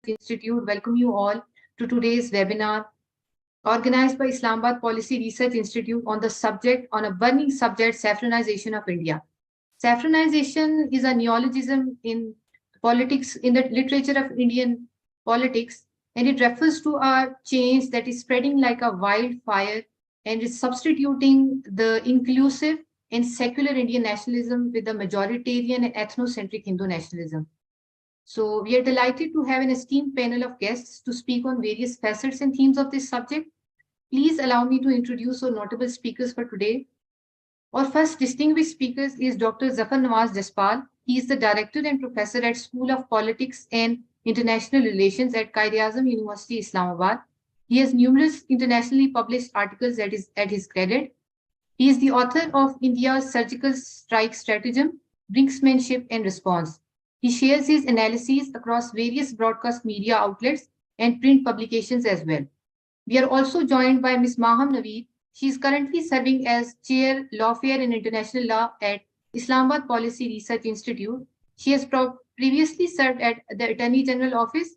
Institute welcome you all to today's webinar organized by Islamabad Policy Research Institute on a burning subject, saffronization of India. Saffronization is a neologism in politics, in the literature of Indian politics, and it refers to a change that is spreading like a wildfire and is substituting the inclusive and secular Indian nationalism with the majoritarian and ethnocentric Hindu nationalism. So we are delighted to have an esteemed panel of guests to speak on various facets and themes of this subject. Please allow me to introduce our notable speakers for today. Our first distinguished speaker is Dr. Saffronisaton Jaspal. He is the director and professor at School of Politics and International Relations at Quaid-e-Azam University, Islamabad. He has numerous internationally published articles at his credit. He is the author of India's Surgical Strike Stratagem, Brinksmanship and Response. He shares his analyses across various broadcast media outlets and print publications as well. We are also joined by Ms. Maham Naveed. She is currently serving as Chair Lawfare and International Law at Islamabad Policy Research Institute. She has previously served at the Attorney General Office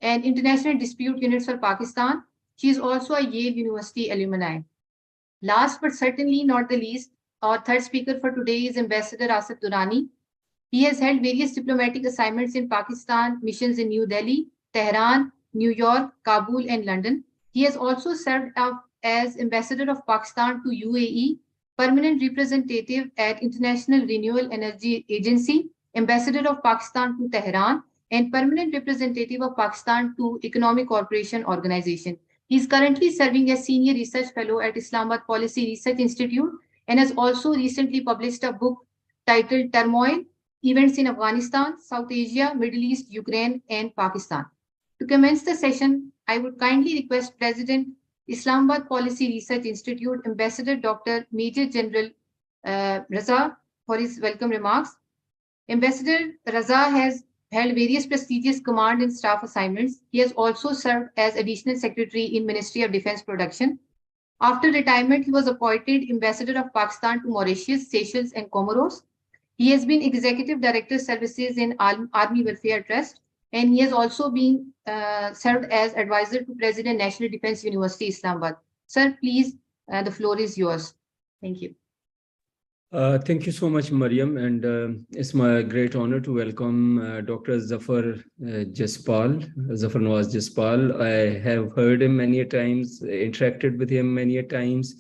and International Dispute Units for Pakistan. She is also a Yale University alumni. Last but certainly not the least, our third speaker for today is Ambassador Asif Durrani. He has held various diplomatic assignments in Pakistan, missions in New Delhi, Tehran, New York, Kabul, and London. He has also served as Ambassador of Pakistan to UAE, Permanent Representative at International Renewable Energy Agency, Ambassador of Pakistan to Tehran, and Permanent Representative of Pakistan to Economic Cooperation Organization. He is currently serving as Senior Research Fellow at Islamabad Policy Research Institute and has also recently published a book titled Turmoil, Events in Afghanistan, South Asia, Middle East, Ukraine, and Pakistan. To commence the session, I would kindly request President, Islamabad Policy Research Institute, Ambassador Dr. Major General Raza for his welcome remarks. Ambassador Raza has held various prestigious command and staff assignments. He has also served as Additional Secretary in Ministry of Defense Production. After retirement, he was appointed Ambassador of Pakistan to Mauritius, Seychelles, and Comoros. He has been Executive Director Services in Army Welfare Trust, and he has also been served as Advisor to President National Defense University, Islamabad. Sir, please, the floor is yours. Thank you. Thank you so much, Mariam, and it's my great honor to welcome Dr. Saffronisaton Jaspal. I have heard him many a times, interacted with him many a times,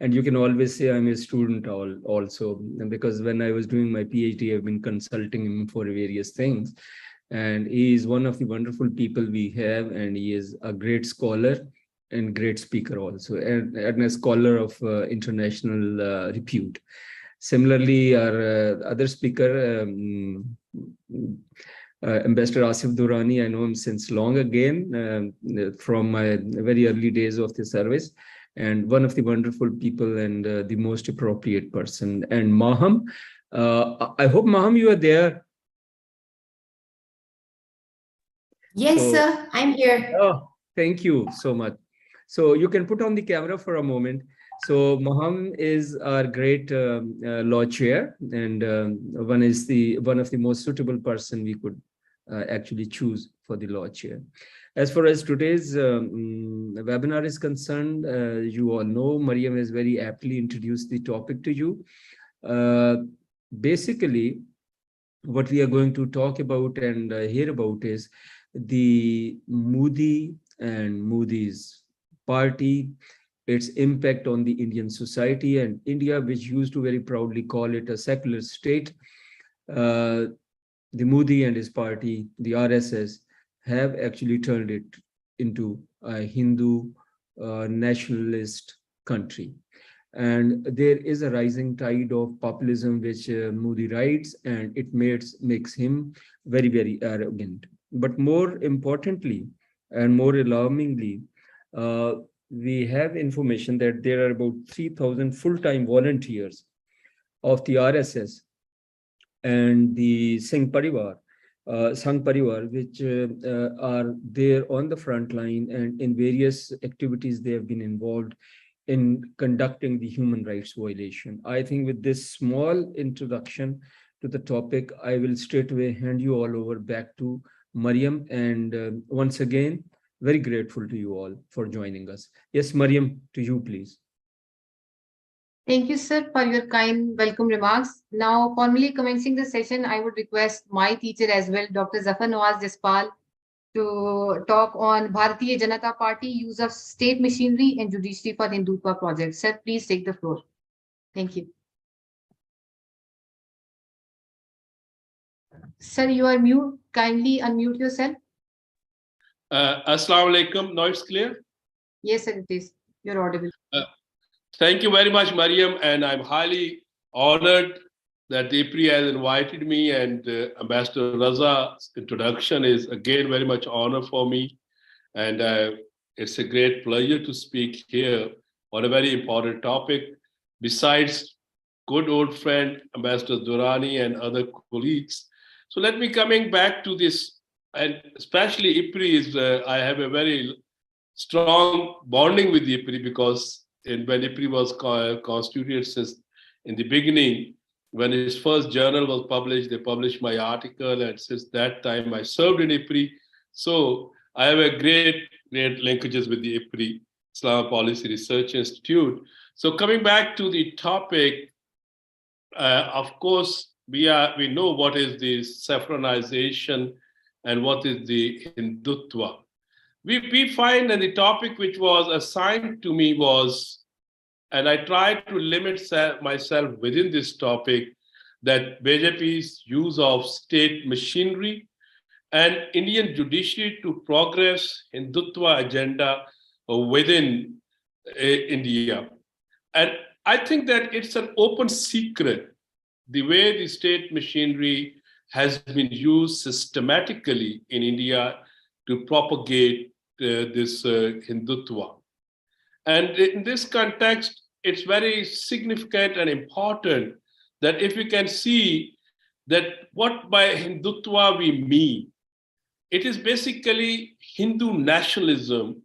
and you can always say I'm a student also, because when I was doing my PhD, I've been consulting him for various things. And he is one of the wonderful people we have, and he is a great scholar and great speaker also, and a scholar of international repute. Similarly, our other speaker, Ambassador Asif Durrani, I know him since long again, from my very early days of the service, and one of the wonderful people and the most appropriate person. And Maham, I hope, Maham, you are there. Yes, sir, I'm here. Oh, thank you so much. So you can put on the camera for a moment. So Maham is our great law chair, and one of the most suitable person we could actually choose for the law chair. As far as today's webinar is concerned, you all know Mariam has very aptly introduced the topic to you. Basically, what we are going to talk about and hear about is the Modi and Modi's party, its impact on the Indian society and India, which used to very proudly call it a secular state. The Modi and his party, the RSS, have actually turned it into a Hindu nationalist country. And there is a rising tide of populism which Modi rides, and it makes him very, very arrogant. But more importantly and more alarmingly, we have information that there are about 3,000 full-time volunteers of the RSS and the Sangh Parivar, which are there on the front line, and in various activities they have been involved in conducting the human rights violation. I think with this small introduction to the topic, I will straight away hand you all over back to Mariam, and once again, very grateful to you all for joining us. Yes, Mariam, to you, please. Thank you, sir, for your kind welcome remarks. Now, formally commencing the session, I would request my teacher as well, Dr. Saffronisaton, to talk on Bharatiya Janata Party use of state machinery and judiciary for Hindutva project. Sir, please take the floor. Thank you. Sir, you are mute. Kindly unmute yourself. Assalamu alaikum. Now it's clear? Yes, sir, it is. You're audible. Thank you very much, Mariam, and I'm highly honored that the IPRI has invited me, and Ambassador Raza's introduction is again very much honor for me, and it's a great pleasure to speak here on a very important topic. Besides good old friend Ambassador Durrani and other colleagues, so let me coming back to this, and especially IPRI is I have a very strong bonding with the IPRI because when IPRI was constituted since in the beginning, when its first journal was published, they published my article, and since that time I served in IPRI. So I have a great linkages with the IPRI, Islam Policy Research Institute. So coming back to the topic, of course, we know what is the Saffronization and what is the Hindutva. We find that the topic which was assigned to me was, and I tried to limit myself within this topic, that BJP's use of state machinery and Indian judiciary to progress Hindutva agenda within India. And I think that it's an open secret, the way the state machinery has been used systematically in India to propagate this Hindutva. And in this context, it's very significant and important that if we can see that what by Hindutva we mean, it is basically Hindu nationalism,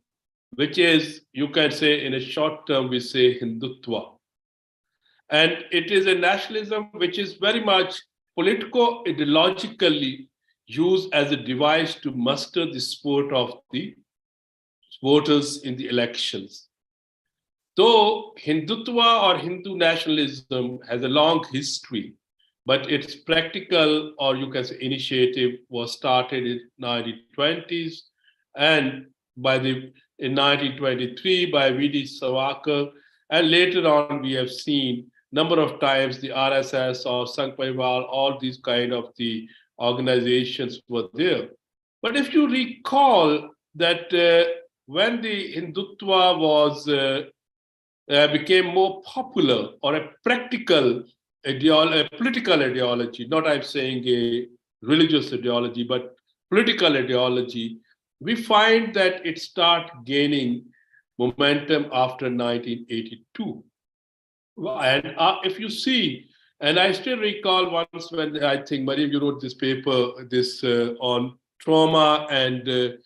which is, you can say in a short term, we say Hindutva. And it is a nationalism which is very much politico-ideologically used as a device to muster the support of the voters in the elections. Though Hindutva or Hindu nationalism has a long history, but its practical, or you can say initiative, was started in 1920s, and in 1923 by V.D. Savarkar, and later on we have seen number of times the RSS or Sangh Parivar, all these kind of the organizations were there. But if you recall that when the Hindutva was became more popular, or a practical a political ideology, not I'm saying a religious ideology, but political ideology, we find that it started gaining momentum after 1982. And if you see, and I still recall once when I think, Mariam, you wrote this paper, on trauma and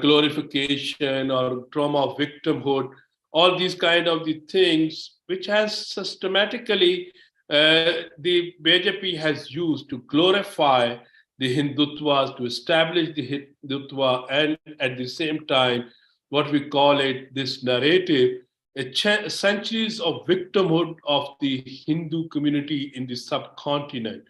glorification or trauma of victimhood, all these kind of the things which has systematically the BJP has used to glorify the Hindutvas, to establish the Hindutva, and at the same time, what we call it, this narrative, centuries of victimhood of the Hindu community in the subcontinent.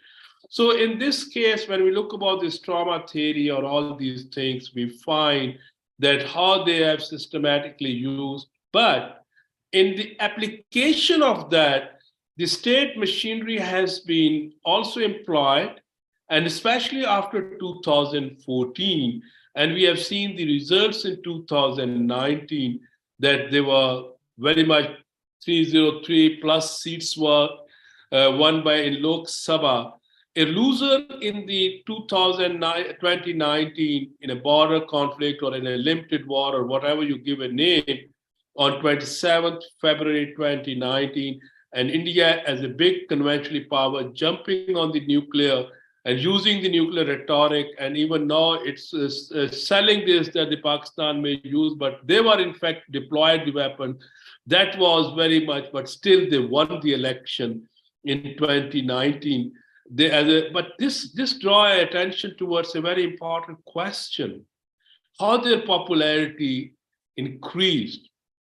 So in this case, when we look about this trauma theory or all these things, we find that how they have systematically used, but in the application of that, the state machinery has been also employed, and especially after 2014, and we have seen the results in 2019, that they were very much 303 plus seats were won by in Lok Sabha. A loser in the 2019 in a border conflict or in a limited war or whatever you give a name on 27th February 2019, and India as a big conventional power jumping on the nuclear and using the nuclear rhetoric, and even now it's selling this that the Pakistan may use, but they were in fact deployed the weapon. That was very much, but still they won the election in 2019. but this draw attention towards a very important question: how their popularity increased.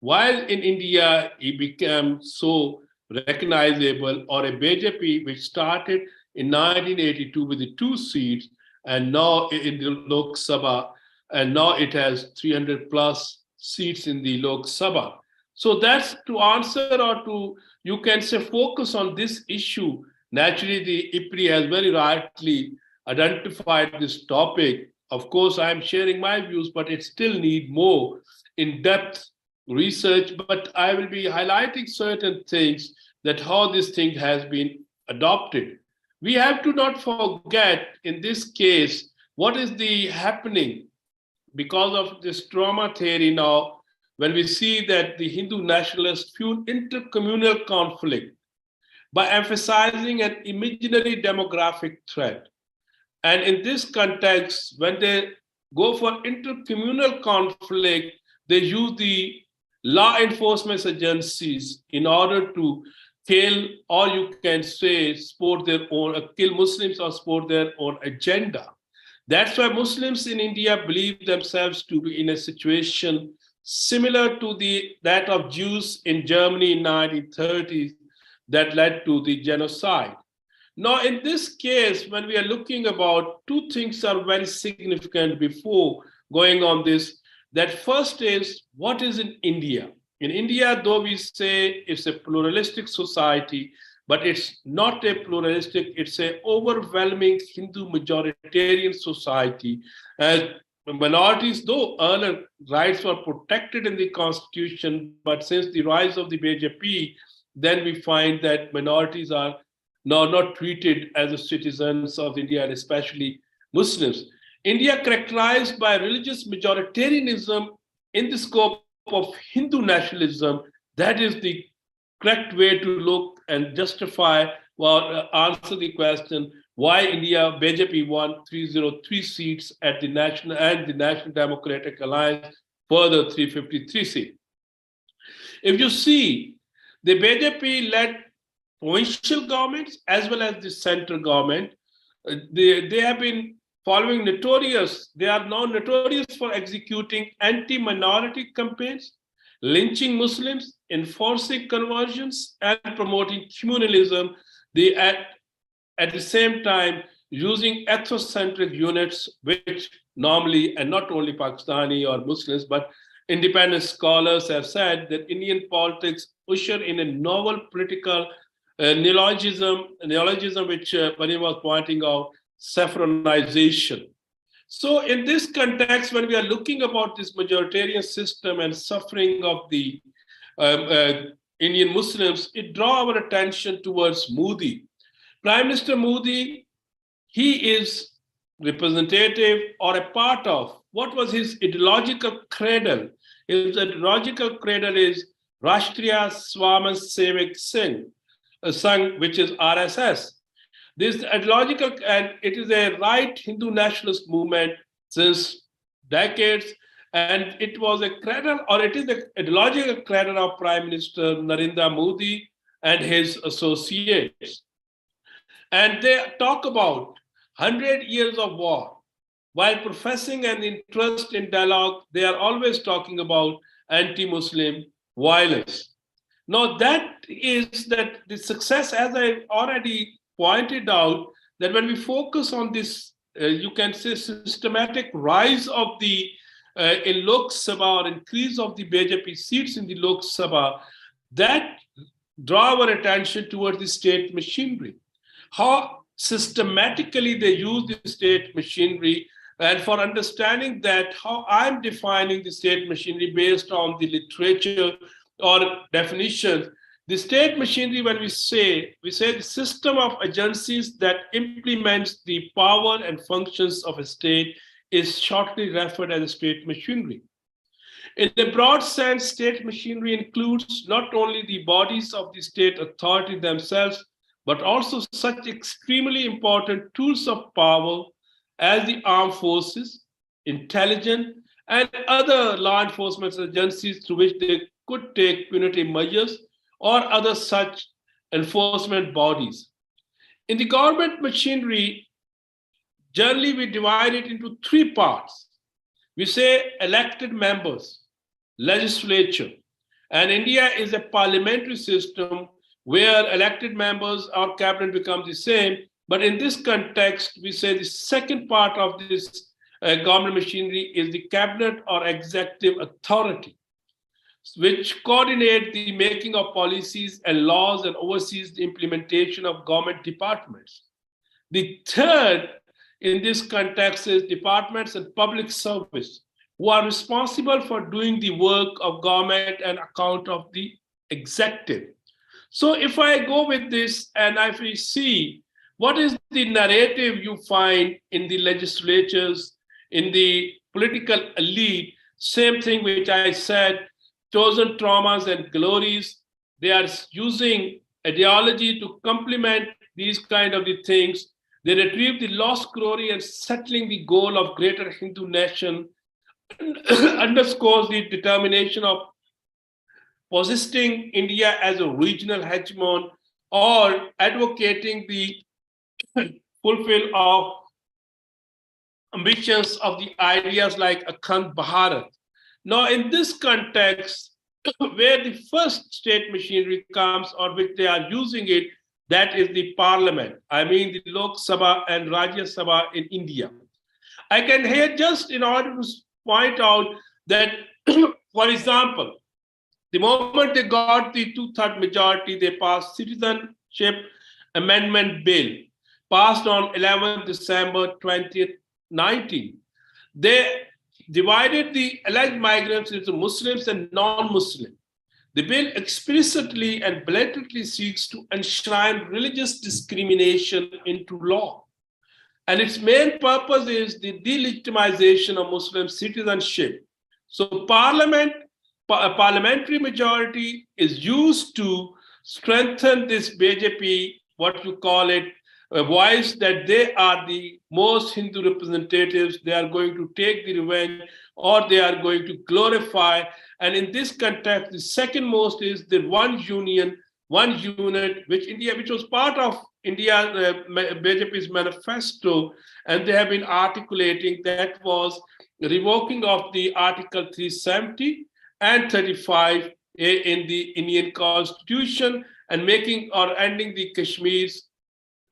While in India, it became so recognizable, or a BJP which started in 1982 with the 2 seats, and now in the Lok Sabha, and now it has 300 plus seats in the Lok Sabha. So that's to answer, or to, you can say, focus on this issue. Naturally, the IPRI has very rightly identified this topic. Of course, I'm sharing my views, but it still need more in-depth research. But I will be highlighting certain things, that how this thing has been adopted. We have to not forget in this case what is the happening because of this trauma theory now, when we see that the Hindu nationalists fuel intercommunal conflict by emphasizing an imaginary demographic threat. And in this context, when they go for intercommunal conflict, they use the law enforcement agencies in order to kill, or you can say, support their own, kill Muslims or support their own agenda. That's why Muslims in India believe themselves to be in a situation similar to that of Jews in Germany in 1930s that led to the genocide. Now, in this case, when we are looking about, two things are very significant before going on this. That first is, what is in India? In India, though we say it's a pluralistic society, but it's not a pluralistic, it's an overwhelming Hindu majoritarian society. Minorities, though earlier rights were protected in the constitution, but since the rise of the BJP, then we find that minorities are now not treated as the citizens of India, and especially Muslims. India characterized by religious majoritarianism in the scope of Hindu nationalism, that is the correct way to look and justify or answer the question why India BJP won 303 seats at the National and the National Democratic Alliance, further 353 seats. If you see, the BJP led provincial governments as well as the central government. They have been following they are now notorious for executing anti-minority campaigns, lynching Muslims, enforcing conversions, and promoting communalism. They at the same time using ethnocentric units, which normally, and not only Pakistani or Muslims, but independent scholars have said that Indian politics usher in a novel political neologism which Mariam was pointing out, Saffronization. So in this context, when we are looking about this majoritarian system and suffering of the Indian Muslims, it draws our attention towards Modi. Prime Minister Modi, he is representative or a part of, what was his ideological cradle? His ideological cradle is Rashtriya Swayamsevak Sangh, which is RSS. This ideological, and it is a right Hindu nationalist movement since decades, and it was a cradle, or it is the ideological cradle of Prime Minister Narendra Modi and his associates. And they talk about 100 years of war. While professing an interest in dialogue, they are always talking about anti-Muslim violence. Now, that is that the success, as I already pointed out, that when we focus on this, you can say, systematic rise of the in Lok Sabha, or increase of the BJP seats in the Lok Sabha, that draw our attention towards the state machinery. How systematically they use the state machinery, and for understanding that, how I'm defining the state machinery based on the literature or definitions. The state machinery, when we say the system of agencies that implements the power and functions of a state, is shortly referred as state machinery. In a broad sense, state machinery includes not only the bodies of the state authority themselves, but also such extremely important tools of power as the armed forces, intelligence, and other law enforcement agencies through which they could take punitive measures, or other such enforcement bodies. In the government machinery, generally we divide it into three parts. We say elected members, legislature, and India is a parliamentary system where elected members or cabinet becomes the same. But in this context, we say the second part of this government machinery is the cabinet or executive authority, which coordinate the making of policies and laws and oversees the implementation of government departments. The third in this context is departments and public service, who are responsible for doing the work of government and account of the executive. So if I go with this and if we see what is the narrative you find in the legislatures, in the political elite, same thing which I said, chosen traumas and glories, they are using ideology to complement these kind of the things. They retrieve the lost glory and settling the goal of greater Hindu nation underscores the determination of positioning India as a regional hegemon or advocating the fulfill of ambitions of the ideas like Akhand Bharat. Now, in this context, where the first state machinery comes or which they are using it, that is the parliament. I mean the Lok Sabha and Rajya Sabha in India. I can here just in order to point out that, for example, the moment they got the 2/3 majority, they passed Citizenship Amendment Bill, passed on 11 December 2019. They divided the alleged migrants into Muslims and non-Muslim. The bill explicitly and blatantly seeks to enshrine religious discrimination into law. And its main purpose is the delegitimization of Muslim citizenship. So a parliamentary majority is used to strengthen this BJP, what you call it, a voice that they are the most Hindu representatives, they are going to take the revenge or they are going to glorify. And in this context, the second most is the one union, one unit, which was part of India, BJP's manifesto, and they have been articulating that was revoking of the Article 370 and 35 in the Indian Constitution and making or ending the Kashmir's,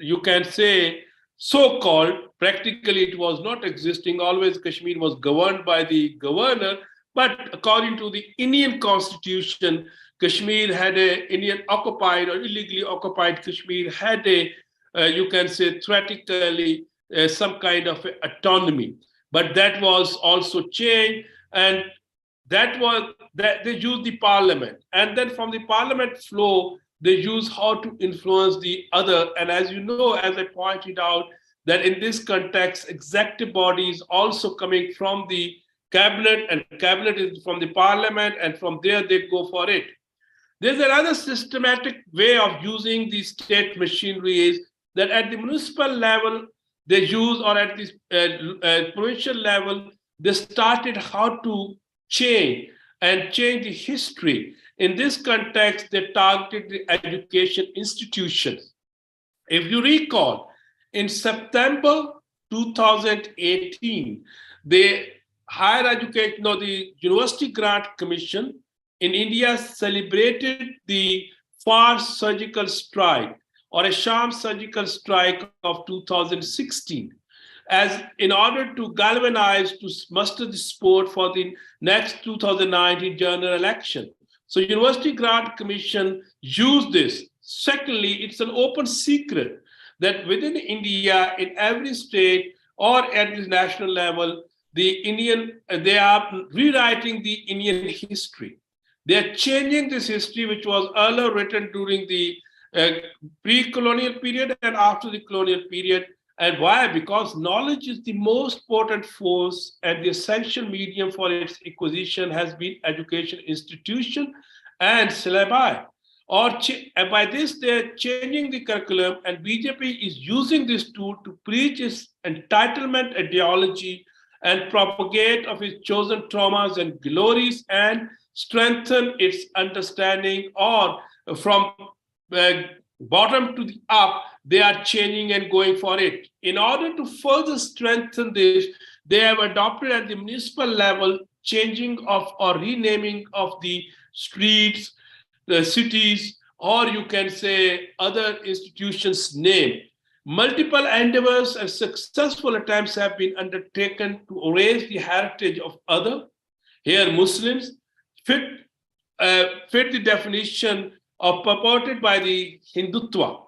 you can say, so-called, practically it was not existing, always Kashmir was governed by the governor, but according to the Indian Constitution, Kashmir had a Indian occupied or illegally occupied Kashmir had a, you can say theoretically, some kind of autonomy. But that was also changed, and that they used the parliament. And then from the parliament flow, they use how to influence the other. And as you know, as I pointed out, that in this context, executive body is also coming from the cabinet, and cabinet is from the parliament, and from there they go for it. There's another systematic way of using the state machinery is that at the municipal level, they use, or at the provincial level, they started how to change the history. In this context, they targeted the education institutions. If you recall, in September 2018, the the University Grant Commission in India celebrated the FAR surgical strike or a sham surgical strike of 2016 as in order to galvanize, to muster the support for the next 2019 general election. So University Grant Commission used this. Secondly, it's an open secret that within India, in every state or at the national level, they are rewriting the Indian history. They are changing this history, which was earlier written during the pre-colonial period and after the colonial period. And why? Because knowledge is the most potent force, and the essential medium for its acquisition has been education institution and syllabi. And by this, they're changing the curriculum, and BJP is using this tool to preach its entitlement ideology and propagate of its chosen traumas and glories and strengthen its understanding or from bottom to the up, they are changing and going for it. In order to further strengthen this, they have adopted at the municipal level changing of or renaming of the streets, the cities, or you can say other institutions' name. Multiple endeavors and successful attempts have been undertaken to erase the heritage of other. Here, Muslims fit the definition of purported by the Hindutva.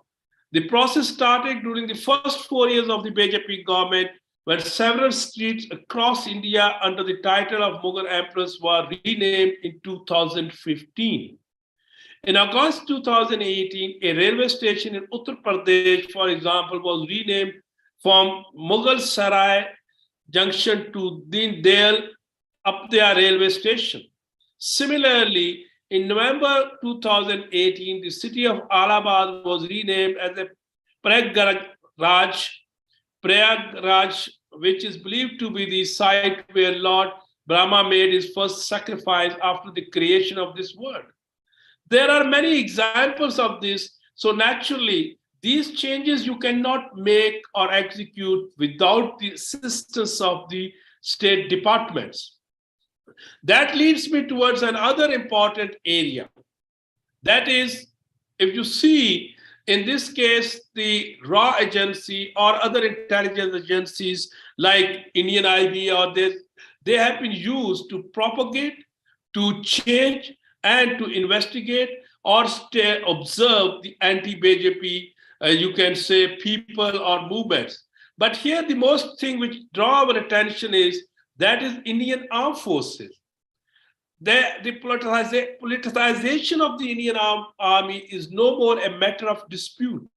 The process started during the first 4 years of the BJP government, when several streets across India under the title of Mughal emperors were renamed in 2015. In August 2018, a railway station in Uttar Pradesh, for example, was renamed from Mughal Sarai Junction to Deen Dayal Updaya railway station. Similarly, in November 2018, the city of Allahabad was renamed as a Prayagraj, which is believed to be the site where Lord Brahma made his first sacrifice after the creation of this world. There are many examples of this. So naturally, these changes you cannot make or execute without the assistance of the state departments. That leads me towards another important area. That is, if you see, in this case, the RAW agency or other intelligence agencies like Indian IB or this, they have been used to propagate, to change, and to investigate or observe the anti-BJP, you can say, people or movements. But here the most thing which draw our attention is that is Indian Armed Forces. The politicization of the Indian Army is no more a matter of dispute.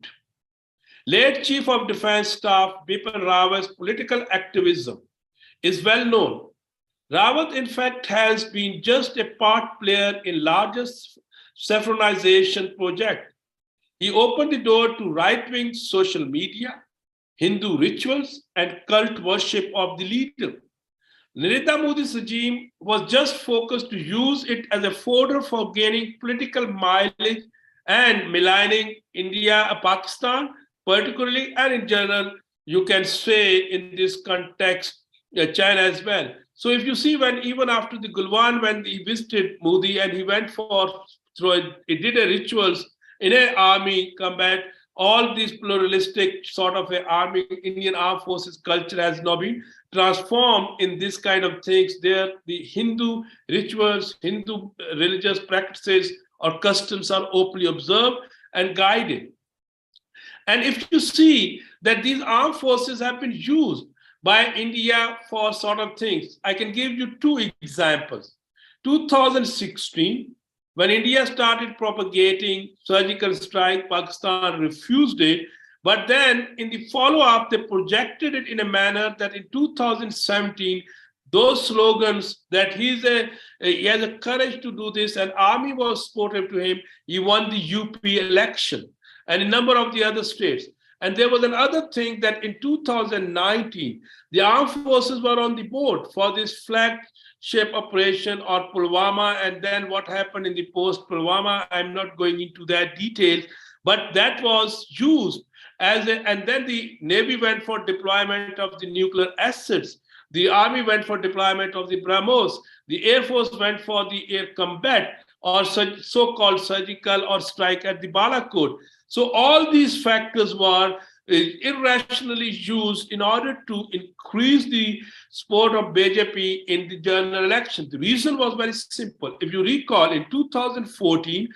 Late Chief of Defense Staff Bipin Rawat's political activism is well known. Rawat, in fact, has been just a part player in largest Saffronization project. He opened the door to right-wing social media, Hindu rituals, and cult worship of the leader. Narendra Modi's regime was just focused to use it as a fodder for gaining political mileage and maligning India, Pakistan, particularly, and in general, you can say in this context, China as well. So if you see when even after the Gulwan, when he visited Modi and he went for, he did a rituals in an army combat, all these pluralistic sort of a army, Indian Armed Forces culture has now been transformed in this kind of things. There, the Hindu rituals, Hindu religious practices or customs are openly observed and guided. And if you see that these armed forces have been used by India for sort of things, I can give you two examples. 2016, when India started propagating surgical strike, Pakistan refused it. But then in the follow-up, they projected it in a manner that in 2017, those slogans that he has a courage to do this, and army was supportive to him, he won the UP election and a number of the other states. And there was another thing that in 2019, the armed forces were on the board for this flagship operation or Pulwama, and then what happened in the post-Pulwama, I'm not going into that details, but that was used as and then the Navy went for deployment of the nuclear assets. The Army went for deployment of the BrahMos. The Air Force went for the air combat or so-called surgical or strike at the Balakot. So all these factors were irrationally used in order to increase the support of BJP in the general election. The reason was very simple. If you recall, in 2014,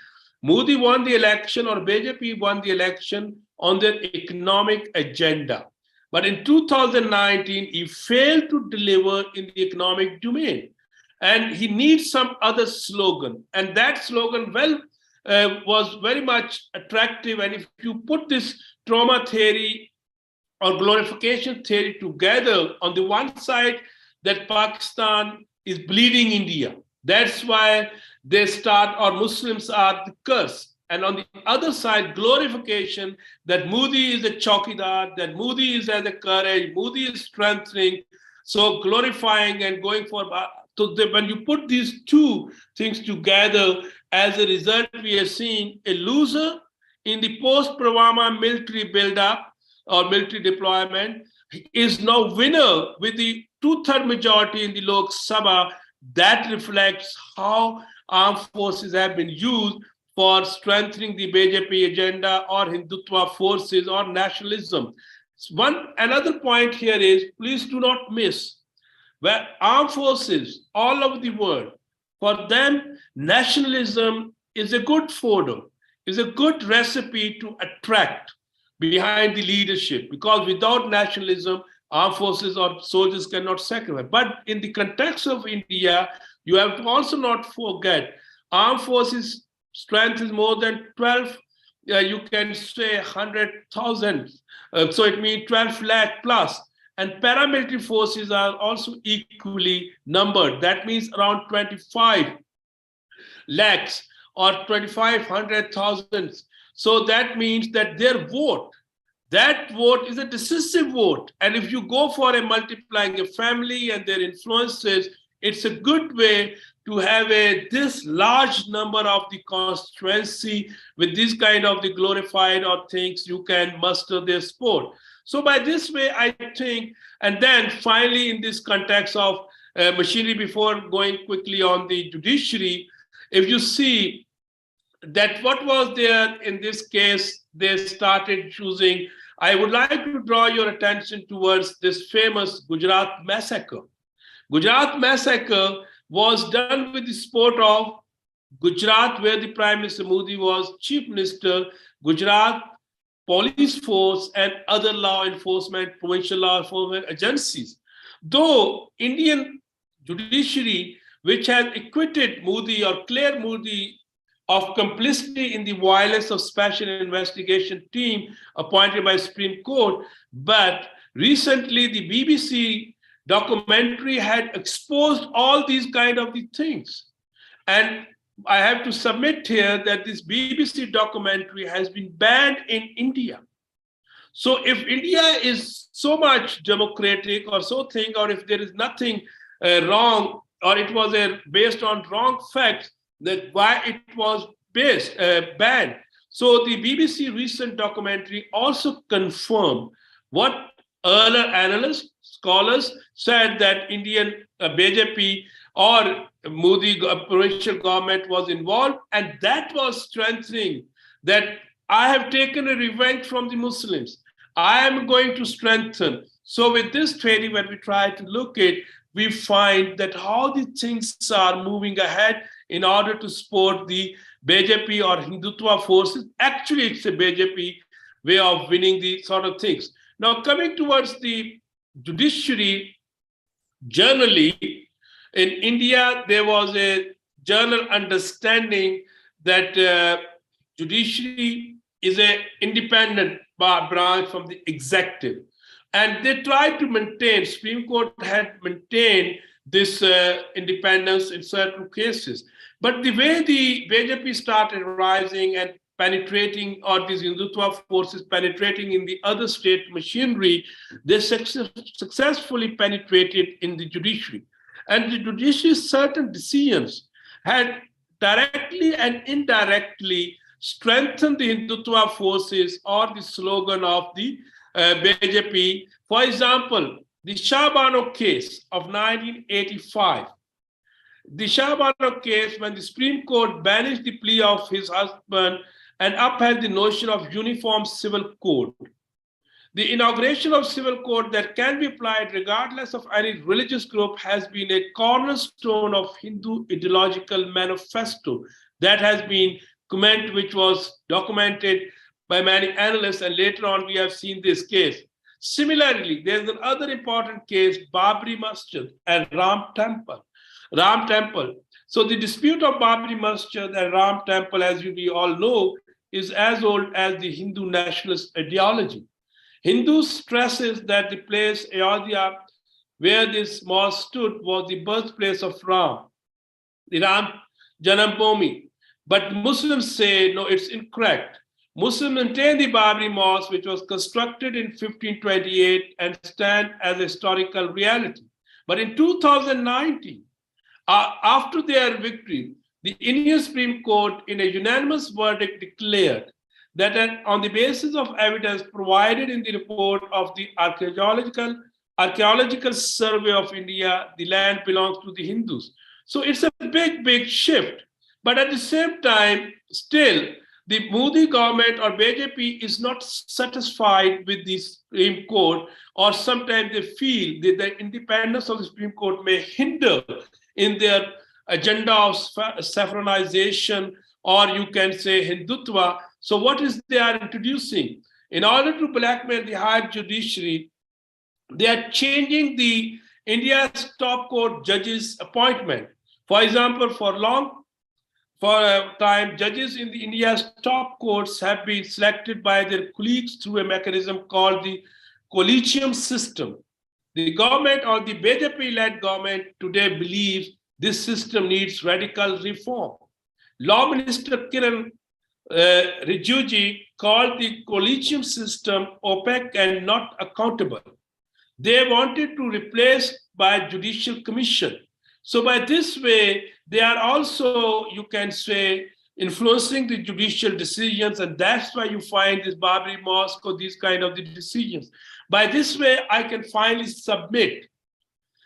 Modi won the election or BJP won the election on their economic agenda. But in 2019, he failed to deliver in the economic domain. And he needs some other slogan. And that slogan, was very much attractive. And if you put this trauma theory or glorification theory together, on the one side, that Pakistan is bleeding India. That's why they start, or Muslims are the curse. And on the other side, glorification, that Modi is a chowkidar, that Modi is as a courage, Modi is strengthening. So glorifying and going for, so when you put these two things together, as a result, we are seeing a loser in the post-Pulwama military buildup or military deployment, is now winner with the 2/3 majority in the Lok Sabha. That reflects how armed forces have been used for strengthening the BJP agenda or Hindutva forces or nationalism. Another point here is, please do not miss, where armed forces all over the world, for them, nationalism is a good fodder, is a good recipe to attract behind the leadership, because without nationalism, armed forces or soldiers cannot sacrifice. But in the context of India, you have to also not forget, armed forces strength is more than 12, you can say 100,000. So it means 12 lakh plus. And paramilitary forces are also equally numbered. That means around 25 lakhs or 2,500,000. So that means that their vote, that vote is a decisive vote. And if you go for a multiplying a family and their influences, it's a good way to have this large number of the constituency with this kind of the glorified or things, you can muster their support. So by this way, I think, and then finally in this context of machinery, before going quickly on the judiciary, if you see that what was there in this case, they started choosing, I would like to draw your attention towards this famous Gujarat massacre. Gujarat massacre was done with the support of Gujarat, where the Prime Minister Modi was Chief Minister, Gujarat police force and other law enforcement, provincial law enforcement agencies. Though Indian judiciary, which has acquitted Modi or cleared Modi of complicity in the violence of special investigation team appointed by Supreme Court, but recently the BBC documentary had exposed all these kind of the things. And I have to submit here that this BBC documentary has been banned in India. So if India is so much democratic or so thing, or if there is nothing wrong, or it was based on wrong facts, that why it was banned. So the BBC recent documentary also confirmed what earlier analysts, scholars said, that Indian BJP or Modi provincial government was involved, and that was strengthening that I have taken a revenge from the Muslims. I am going to strengthen. So with this theory, when we try to look at, we find that how the things are moving ahead in order to support the BJP or Hindutva forces. Actually, it's a BJP way of winning the sort of things. Now, coming towards the judiciary, generally, in India, there was a general understanding that judiciary is an independent branch from the executive. And they tried to maintain, Supreme Court had maintained this independence in certain cases. But the way the BJP started rising and penetrating, or these Hindutva forces penetrating in the other state machinery, they successfully penetrated in the judiciary. And the judiciary's certain decisions had directly and indirectly strengthened the Hindutva forces or the slogan of the BJP. For example, the Shah Bano case of 1985. The Shah Bano case, when the Supreme Court banished the plea of his husband and upheld the notion of uniform civil code. The inauguration of civil code that can be applied regardless of any religious group has been a cornerstone of Hindu ideological manifesto that has been which was documented by many analysts, and later on we have seen this case. Similarly, there's another important case, Babri Masjid and Ram Temple. So the dispute of Babri Masjid and Ram Temple, as we all know, is as old as the Hindu nationalist ideology. Hindus stresses that the place Ayodhya, where this mosque stood, was the birthplace of Ram, the Ram Janambhoomi. But Muslims say, no, it's incorrect. Muslims maintain the Babri Mosque, which was constructed in 1528 and stand as a historical reality. But in 2019, after their victory, the Indian Supreme Court, in a unanimous verdict, declared that on the basis of evidence provided in the report of the archaeological survey of India, the land belongs to the Hindus. So it's a big shift. But at the same time, still, the Modi government or BJP is not satisfied with the Supreme Court, or sometimes they feel that the independence of the Supreme Court may hinder in their agenda of saffronization, or you can say Hindutva. So what is they are introducing? In order to blackmail the higher judiciary, they are changing the India's top court judges' appointment. For example, for a time, judges in the India's top courts have been selected by their colleagues through a mechanism called the collegium system. The government, or the BJP-led government today, believes this system needs radical reform. Law Minister Kiran Rijiju called the collegium system opaque and not accountable. They wanted to replace by judicial commission. So by this way, they are also, you can say, influencing the judicial decisions, and that's why you find this Babri Mosque or these kind of the decisions. By this way, I can finally submit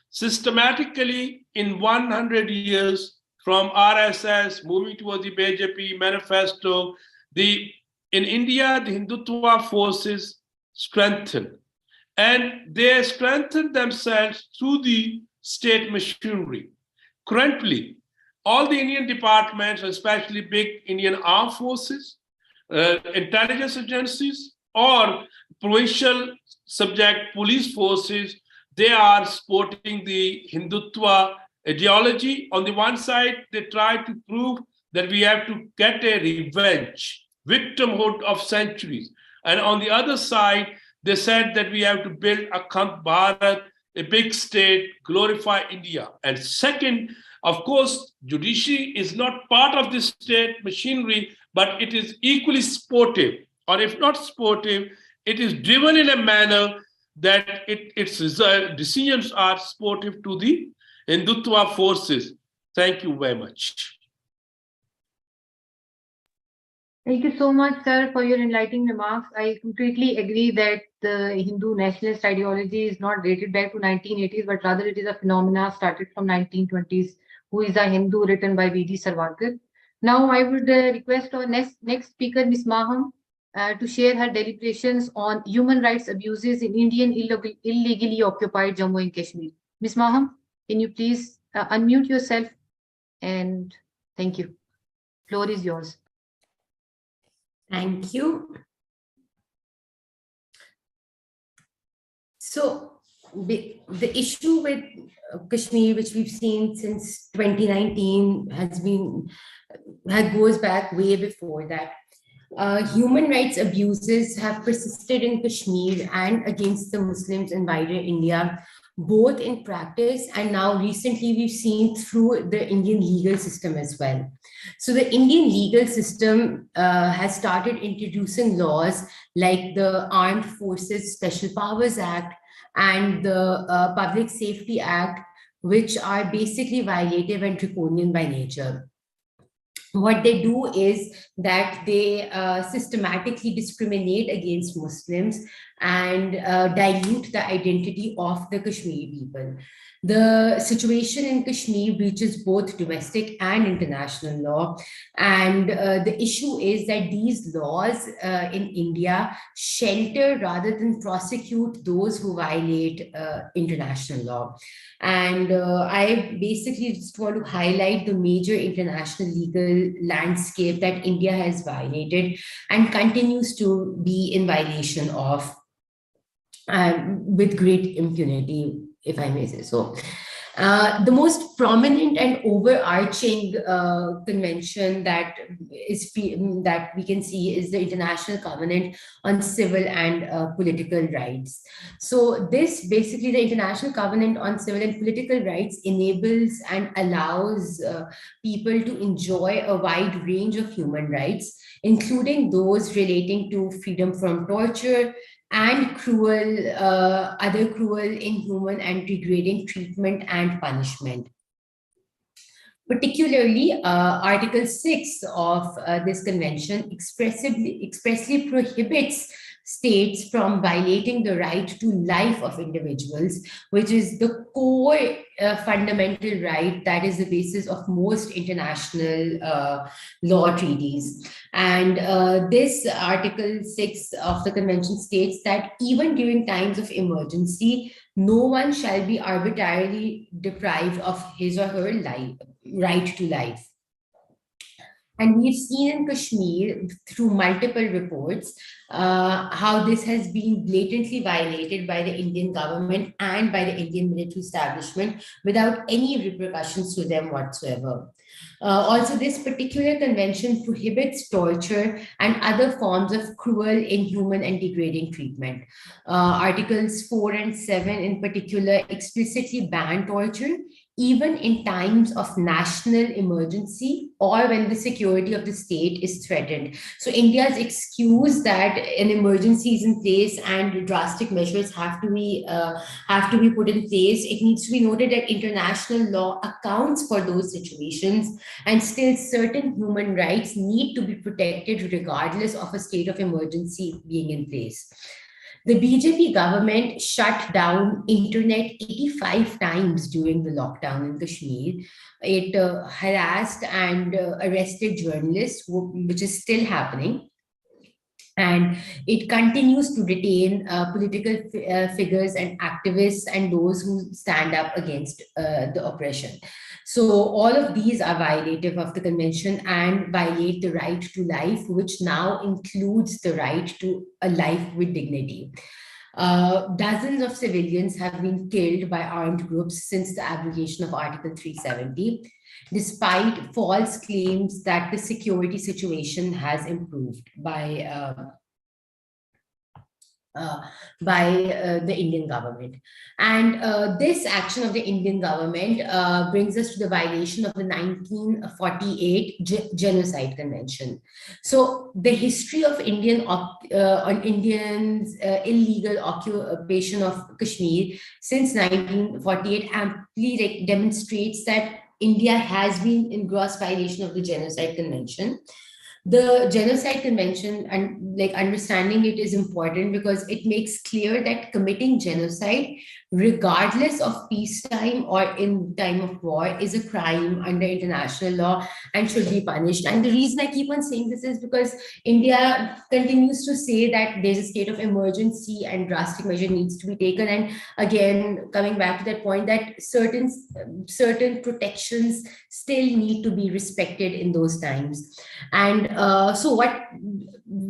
systematically in 100 years from RSS moving towards the BJP manifesto, in India, the Hindutva forces strengthen, and they strengthen themselves through the state machinery. Currently, all the Indian departments, especially big Indian armed forces, intelligence agencies, or provincial subject police forces, they are supporting the Hindutva ideology. On the one side, they try to prove that we have to get a revenge, victimhood of centuries. And on the other side, they said that we have to build a Akhand Bharat, a big state, glorify India. And second, of course, judiciary is not part of this state machinery, but it is equally sportive, or if not sportive, it is driven in a manner that its decisions are sportive to the Hindutva forces. Thank you very much. Thank you so much, sir, for your enlightening remarks. I completely agree that the Hindu nationalist ideology is not dated back to 1980s, but rather it is a phenomena started from 1920s. Who is a Hindu, written by V.D. Savarkar. Now I would request our next speaker, Ms. Maham, to share her deliberations on human rights abuses in Indian illegally occupied Jammu and Kashmir. Ms. Maham, can you please unmute yourself? And thank you. Floor is yours. Thank you. So the issue with Kashmir, which we've seen since 2019, goes back way before that. Human rights abuses have persisted in Kashmir and against the Muslims in wider India, both in practice and now recently we've seen through the Indian legal system as well. So the Indian legal system has started introducing laws like the Armed Forces Special Powers Act and the Public Safety Act, which are basically violative and draconian by nature. What they do is that they systematically discriminate against Muslims and dilute the identity of the Kashmiri people. The situation in Kashmir breaches both domestic and international law. And the issue is that these laws in India shelter rather than prosecute those who violate international law. And I basically just want to highlight the major international legal landscape that India has violated and continues to be in violation of with great impunity, if I may say so. The most prominent and overarching convention that we can see is the International Covenant on Civil and Political Rights. So this basically, the International Covenant on Civil and Political Rights enables and allows people to enjoy a wide range of human rights, including those relating to freedom from torture and other cruel, inhuman, and degrading treatment and punishment. Particularly, Article 6 of this convention expressly prohibits states from violating the right to life of individuals, which is the core fundamental right that is the basis of most international law treaties. And this Article 6 of the convention states that even during times of emergency, no one shall be arbitrarily deprived of his or her right to life. And we've seen in Kashmir through multiple reports how this has been blatantly violated by the Indian government and by the Indian military establishment without any repercussions to them whatsoever. Also, this particular convention prohibits torture and other forms of cruel, inhuman, and degrading treatment. Articles 4 and 7 in particular explicitly ban torture, even in times of national emergency or when the security of the state is threatened. So India's excuse that an emergency is in place and drastic measures have to be put in place, it needs to be noted that international law accounts for those situations, and still certain human rights need to be protected regardless of a state of emergency being in place. The BJP government shut down internet 85 times during the lockdown in Kashmir. It harassed and arrested journalists, which is still happening. And it continues to detain political figures and activists and those who stand up against the oppression. So all of these are violative of the convention and violate the right to life, which now includes the right to a life with dignity. Dozens of civilians have been killed by armed groups since the abrogation of Article 370, despite false claims that the security situation has improved by the Indian government. And this action of the Indian government brings us to the violation of the 1948 Genocide Convention. So the history of Indians' illegal occupation of Kashmir since 1948 amply demonstrates that India has been in gross violation of the Genocide Convention. The Genocide Convention, and understanding it, is important because it makes clear that committing genocide, regardless of peacetime or in time of war, is a crime under international law and should be punished. And the reason I keep on saying this is because India continues to say that there's a state of emergency and drastic measure needs to be taken. And again, coming back to that point, that certain protections still need to be respected in those times. And so what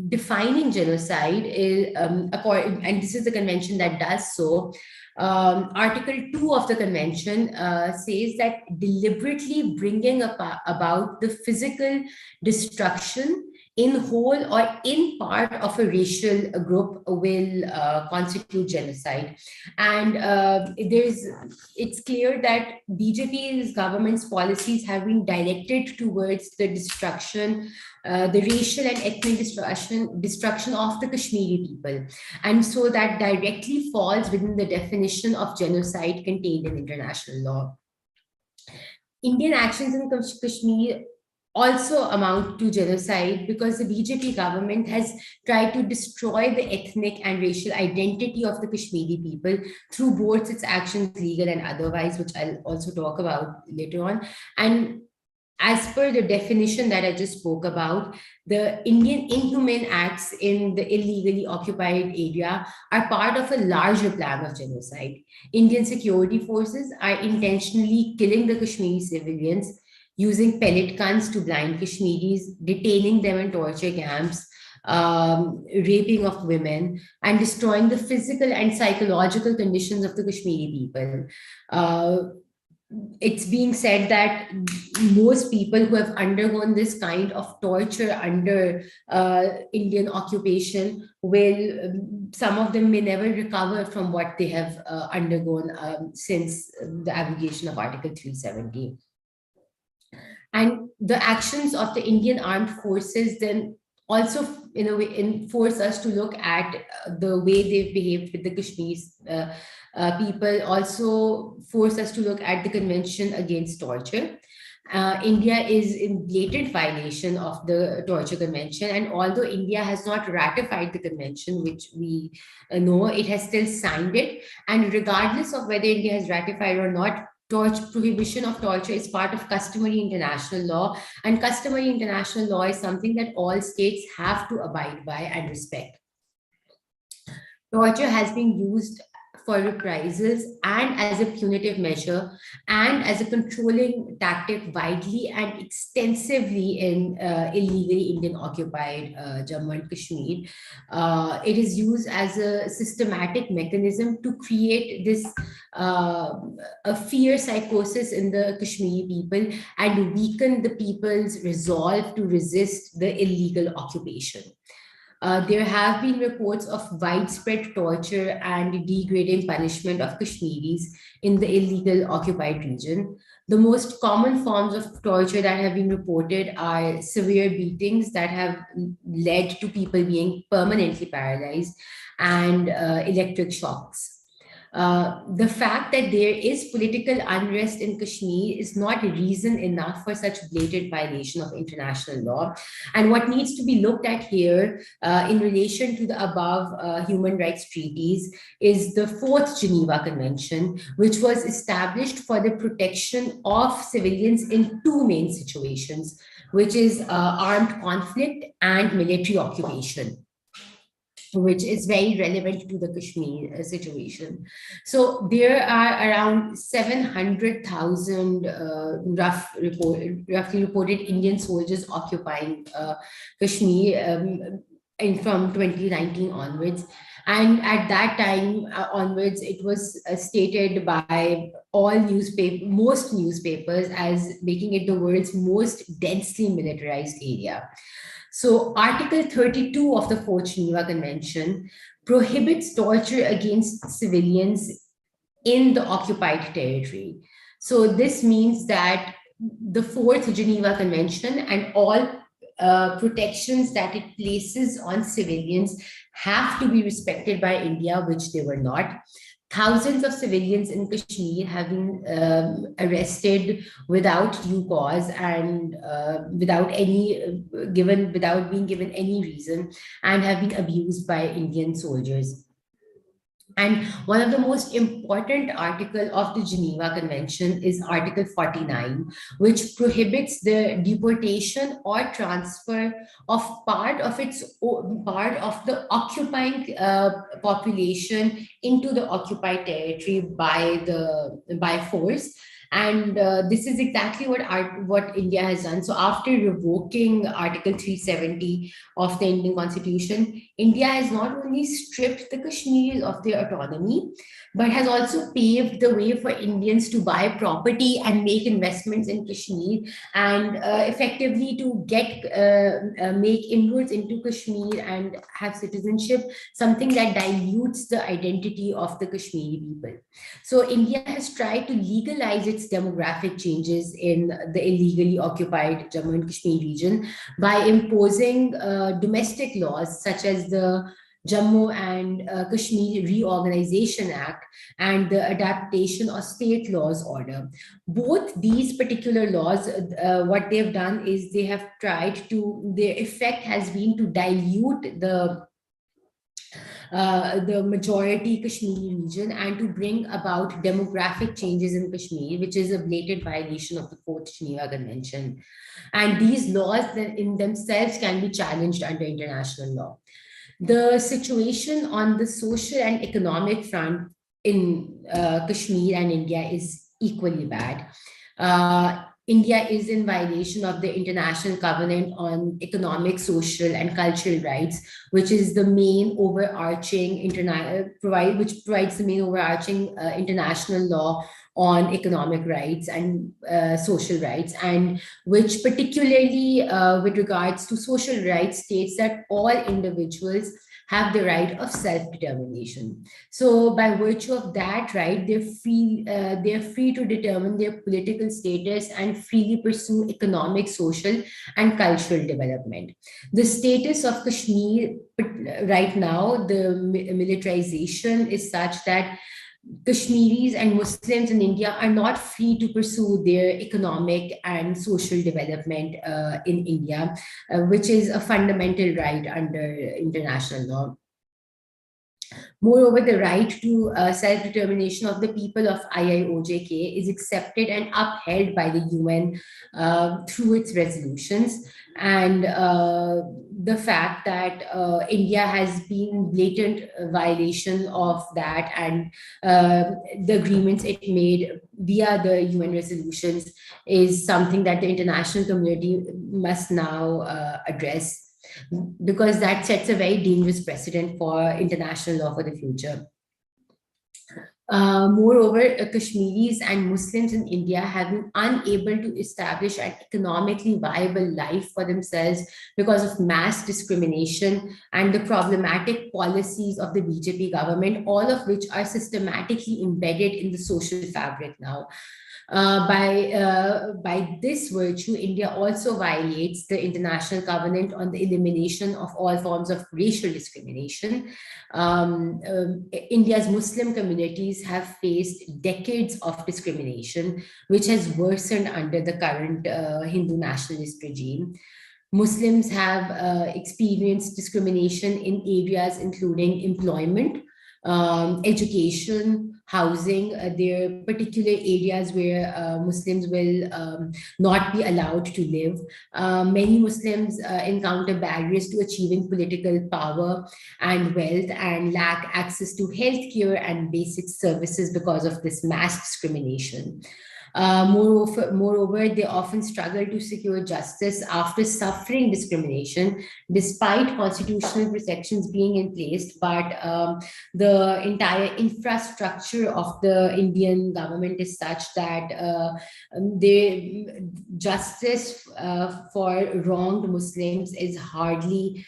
defining genocide is, and this is the convention that does so, Article 2 of the convention says that deliberately bringing about the physical destruction in whole or in part of a racial group will constitute genocide. And it's clear that BJP's government's policies have been directed towards the destruction, the racial and ethnic destruction of the Kashmiri people. And so that directly falls within the definition of genocide contained in international law. Indian actions in Kashmir also amount to genocide because the BJP government has tried to destroy the ethnic and racial identity of the Kashmiri people through both its actions, legal and otherwise, which I'll also talk about later on. And as per the definition that I just spoke about, the Indian inhumane acts in the illegally occupied area are part of a larger plan of genocide. Indian security forces are intentionally killing the Kashmiri civilians, using pellet guns to blind Kashmiris, detaining them in torture camps, raping of women, and destroying the physical and psychological conditions of the Kashmiri people. It's being said that most people who have undergone this kind of torture under Indian occupation some of them may never recover from what they have undergone since the abrogation of Article 370. And the actions of the Indian armed forces then also, in a way, force us to look at the way they've behaved with the Kashmir people, also force us to look at the Convention Against Torture. India is in blatant violation of the Torture Convention. And although India has not ratified the convention, which we know, it has still signed it. And regardless of whether India has ratified or not, prohibition of torture is part of customary international law. And customary international law is something that all states have to abide by and respect. Torture has been used for reprisals and as a punitive measure and as a controlling tactic widely and extensively in illegally Indian occupied Jammu and Kashmir. It is used as a systematic mechanism to create this a fear psychosis in the Kashmiri people and weaken the people's resolve to resist the illegal occupation. There have been reports of widespread torture and degrading punishment of Kashmiris in the illegal occupied region. The most common forms of torture that have been reported are severe beatings that have led to people being permanently paralyzed and electric shocks. The fact that there is political unrest in Kashmir is not reason enough for such blatant violation of international law. And what needs to be looked at here in relation to the above human rights treaties is the Fourth Geneva Convention, which was established for the protection of civilians in two main situations, which is armed conflict and military occupation, which is very relevant to the Kashmir situation. So there are around 700,000 roughly reported Indian soldiers occupying Kashmir from 2019 onwards. And at that time onwards, it was stated by most newspapers as making it the world's most densely militarized area. So Article 32 of the Fourth Geneva Convention prohibits torture against civilians in the occupied territory. So this means that the Fourth Geneva Convention and all protections that it places on civilians have to be respected by India, which they were not. Thousands of civilians in Kashmir have been arrested without due cause and without being given any reason, and have been abused by Indian soldiers. And one of the most important articles of the Geneva Convention is Article 49, which prohibits the deportation or transfer of part of the occupying population into the occupied territory by force. And this is exactly what India has done. So after revoking Article 370 of the Indian Constitution, India has not only stripped the Kashmiris of their autonomy, but has also paved the way for Indians to buy property and make investments in Kashmir and effectively to make inroads into Kashmir and have citizenship, something that dilutes the identity of the Kashmiri people. So India has tried to legalize its demographic changes in the illegally occupied Jammu and Kashmir region by imposing domestic laws such as the Jammu and Kashmir Reorganization Act and the Adaptation of State Laws Order. Both these particular laws, what they've done is they have tried to, their effect has been to dilute the majority Kashmiri region and to bring about demographic changes in Kashmir, which is a blatant violation of the Fourth Geneva Convention. And these laws then in themselves can be challenged under international law. The situation on the social and economic front in Kashmir and India is equally bad. India is in violation of the International Covenant on Economic, Social, and Cultural Rights, which is the main overarching which provides the main overarching international law on economic rights and social rights, and which particularly with regards to social rights states that all individuals have the right of self-determination. So by virtue of that right, they're free to determine their political status and freely pursue economic, social, and cultural development. The status of Kashmir right now, the militarization is such that Kashmiris and Muslims in India are not free to pursue their economic and social development in India, which is a fundamental right under international law. Moreover, the right to self-determination of the people of IIOJK is accepted and upheld by the UN through its resolutions. And the fact that India has been blatant violation of that, and the agreements it made via the UN resolutions is something that the international community must now address, because that sets a very dangerous precedent for international law for the future. Moreover, Kashmiris and Muslims in India have been unable to establish an economically viable life for themselves because of mass discrimination and the problematic policies of the BJP government, all of which are systematically embedded in the social fabric now. By this virtue, India also violates the International Covenant on the Elimination of All Forms of Racial Discrimination. India's Muslim communities have faced decades of discrimination, which has worsened under the current Hindu nationalist regime. Muslims have experienced discrimination in areas including employment, education, housing. There are particular areas where Muslims will not be allowed to live. Many Muslims encounter barriers to achieving political power and wealth, and lack access to healthcare and basic services because of this mass discrimination. Moreover, they often struggle to secure justice after suffering discrimination, despite constitutional protections being in place. But the entire infrastructure of the Indian government is such that justice for wronged Muslims is hardly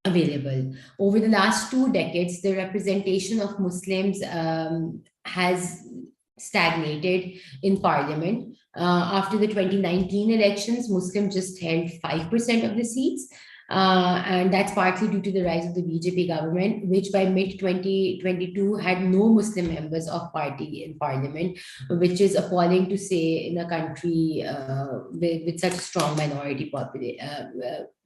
available. Over the last 2 decades, the representation of Muslims has stagnated in parliament. After the 2019 elections, Muslims just held 5% of the seats. And that's partly due to the rise of the BJP government, which by mid-2022 had no Muslim members of party in parliament, which is appalling to say in a country with such a strong minority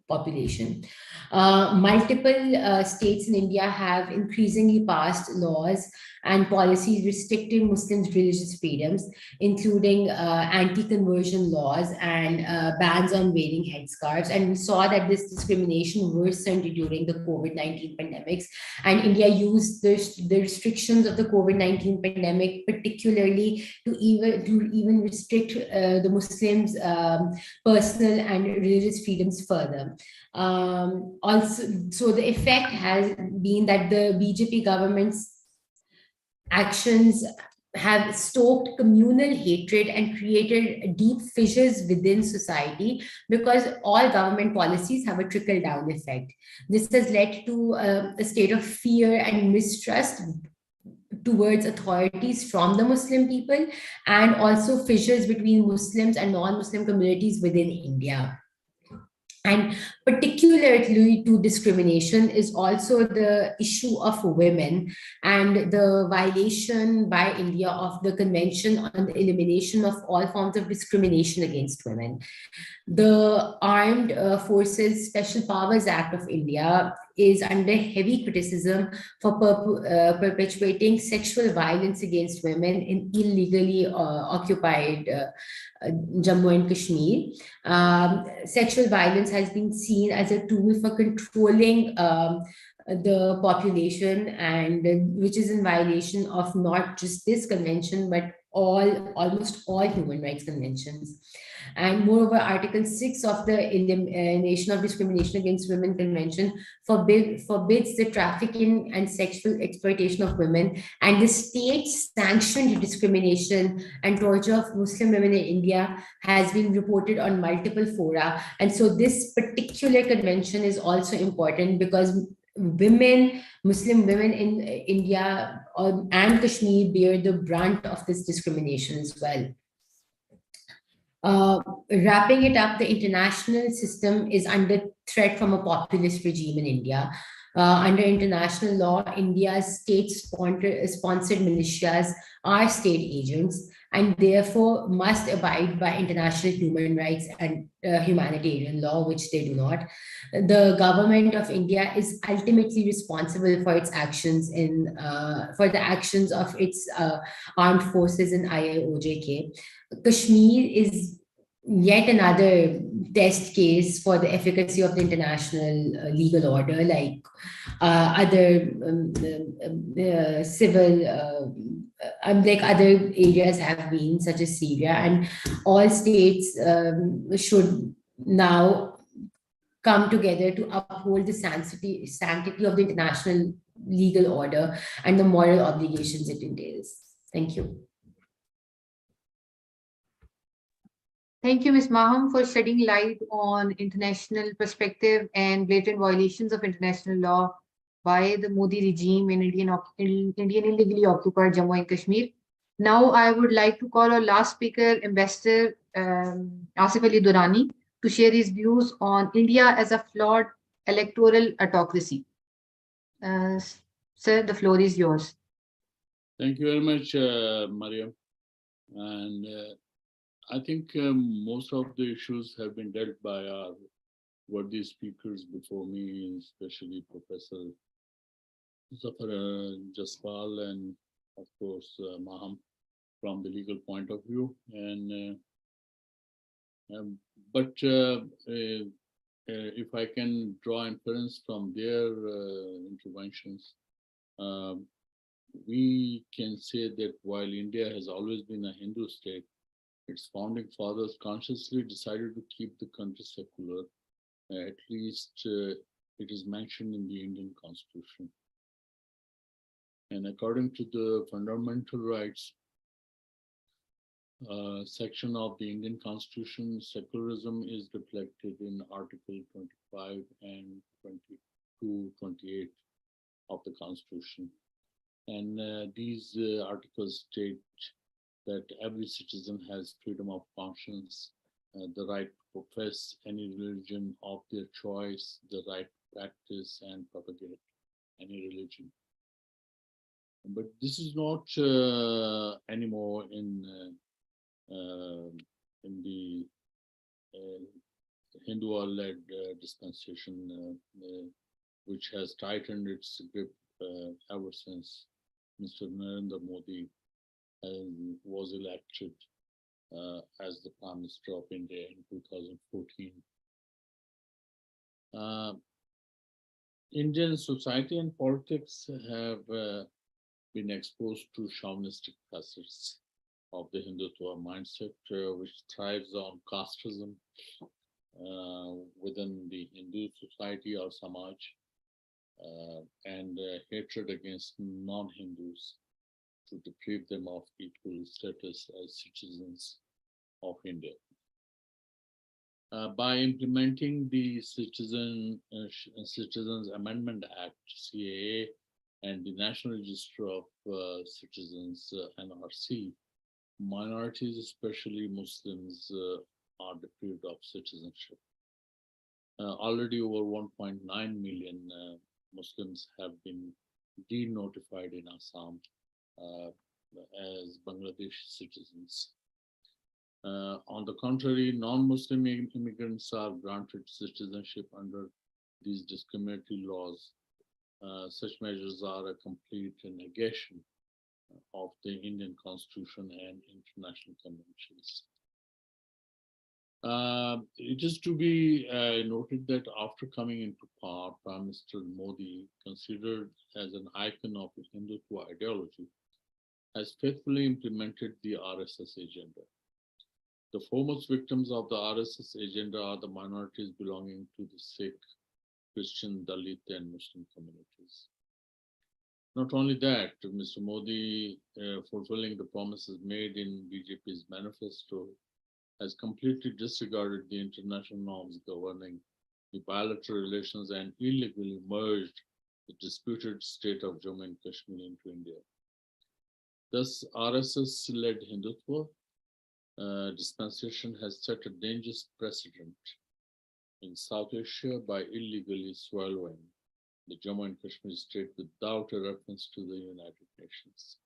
population. Multiple states in India have increasingly passed laws and policies restricting Muslims' religious freedoms, including anti-conversion laws and bans on wearing headscarves. And we saw that this discrimination worsened during the COVID-19 pandemics. And India used the restrictions of the COVID-19 pandemic, particularly to even restrict the Muslims' personal and religious freedoms further. Also, so the effect has been that the BJP government's actions have stoked communal hatred and created deep fissures within society, because all government policies have a trickle-down effect. This has led to a state of fear and mistrust towards authorities from the Muslim people, and also fissures between Muslims and non-Muslim communities within India. And particularly to discrimination is also the issue of women and the violation by India of the Convention on the Elimination of All Forms of Discrimination against Women. The Armed Forces Special Powers Act of India is under heavy criticism for perpetuating sexual violence against women in illegally occupied Jammu and Kashmir. Sexual violence has been seen as a tool for controlling the population, and which is in violation of not just this convention, but almost all human rights conventions. And moreover, Article 6 of the Elimination of Discrimination Against Women Convention forbids the trafficking and sexual exploitation of women, and the state-sanctioned discrimination and torture of Muslim women in India has been reported on multiple fora. And so this particular convention is also important because Muslim women in India and Kashmir bear the brunt of this discrimination as well. Wrapping it up, the international system is under threat from a populist regime in India. Under international law, India's state-sponsored militias are state agents and therefore must abide by international human rights and humanitarian law, which they do not. The government of India is ultimately responsible for its actions for the actions of its armed forces in IIOJK. Kashmir is yet another test case for the efficacy of the international legal order, like other civil, like other areas have been, such as Syria, and all states should now come together to uphold the sanctity of the international legal order and the moral obligations it entails. Thank you. Thank you, Ms. Maham, for shedding light on international perspective and blatant violations of international law by the Modi regime in Indian illegally occupied Jammu and Kashmir. Now, I would like to call our last speaker, Ambassador Asif Ali Durrani, to share his views on India as a flawed electoral autocracy. Sir, the floor is yours. Thank you very much, Mariam. And I think most of the issues have been dealt by our worthy speakers before me, especially Professor Zafar Jaspal and, of course, Maham from the legal point of view. And but if I can draw inference from their interventions, we can say that while India has always been a Hindu state, its founding fathers consciously decided to keep the country secular. At least it is mentioned in the Indian Constitution. And according to the fundamental rights section of the Indian Constitution, secularism is reflected in Article 25 and 22, 28 of the Constitution. And these articles state that every citizen has freedom of conscience, the right to profess any religion of their choice, the right to practice and propagate any religion. But this is not anymore in the Hindu-led dispensation, which has tightened its grip ever since Mr. Narendra Modi was elected as the Prime Minister of India in 2014. Indian society and politics have been exposed to chauvinistic facets of the Hindutva mindset, which thrives on casteism within the Hindu society or Samaj, and hatred against non-Hindus to deprive them of equal status as citizens of India. By implementing the Citizens Amendment Act, CAA, and the National Register of Citizens, NRC, minorities, especially Muslims, are deprived of citizenship. Already over 1.9 million Muslims have been denotified in Assam as Bangladeshi citizens. On the contrary, non-Muslim immigrants are granted citizenship under these discriminatory laws. Such measures are a complete negation of the Indian Constitution and international conventions. It is to be noted that after coming into power, Prime Minister Modi, considered as an icon of the Hindutva ideology, has faithfully implemented the RSS agenda. The foremost victims of the RSS agenda are the minorities belonging to the Sikh, Christian, Dalit, and Muslim communities. Not only that, Mr. Modi, fulfilling the promises made in BJP's manifesto, has completely disregarded the international norms governing the bilateral relations and illegally merged the disputed state of Jammu and Kashmir into India. Thus, RSS-led Hindutva dispensation has set a dangerous precedent in South Asia by illegally swallowing the Jammu and Kashmir state without a reference to the United Nations.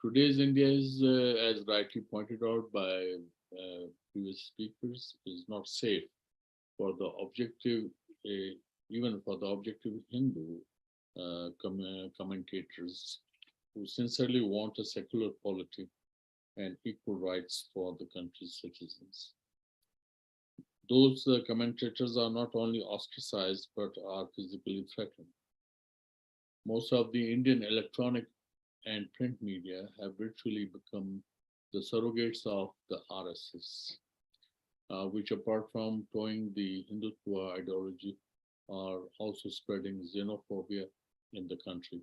Today's India is, as rightly pointed out by previous speakers, is not safe for the objective, even for the objective Hindu commentators who sincerely want a secular polity and equal rights for the country's citizens. Those commentators are not only ostracized, but are physically threatened. Most of the Indian electronic and print media have virtually become the surrogates of the RSS, which apart from towing the Hindutva ideology, are also spreading xenophobia in the country.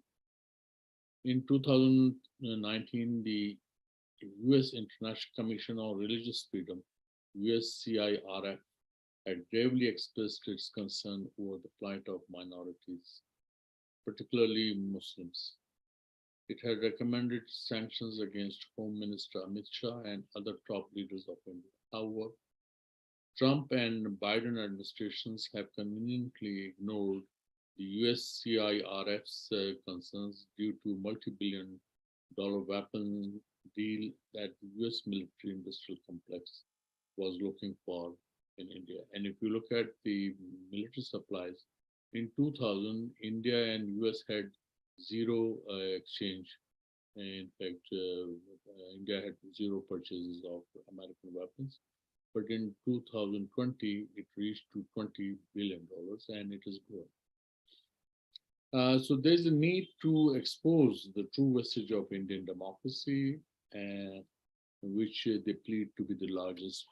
In 2019, the US International Commission on Religious Freedom, USCIRF, had gravely expressed its concern over the plight of minorities, particularly Muslims. It had recommended sanctions against Home Minister Amit Shah and other top leaders of India. However, Trump and Biden administrations have conveniently ignored the USCIRF's concerns due to multi-billion-dollar weapon deal that the US military-industrial complex was looking for in India. And if you look at the military supplies, in 2000, India and US had zero exchange. In fact, India had zero purchases of American weapons. But in 2020, it reached to $20 billion, and it is growing. So there's a need to expose the true vestige of Indian democracy, which they plead to be the largest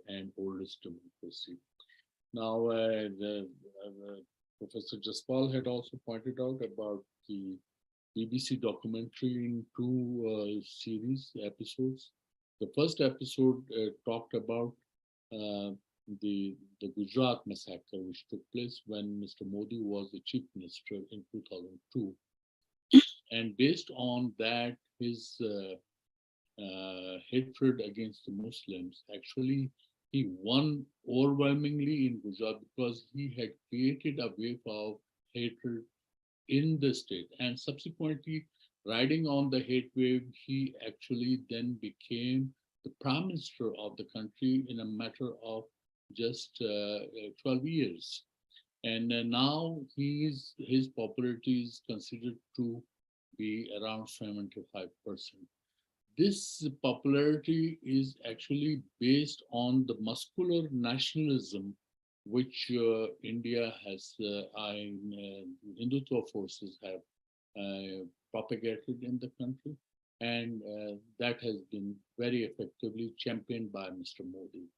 and oldest democracy. Now, Professor Jaspal had also pointed out about the BBC documentary in two series episodes. The first episode talked about the Gujarat massacre, which took place when Mr. Modi was the chief minister in 2002. And based on that, his hatred against the Muslims, actually, he won overwhelmingly in Gujarat because he had created a wave of hatred in the state. And subsequently, riding on the hate wave, he actually then became the prime minister of the country in a matter of just 12 years. And now his popularity is considered to be around 75%. This popularity is actually based on the muscular nationalism which India has, Hindutva forces have propagated in the country. And that has been very effectively championed by Mr. Modi.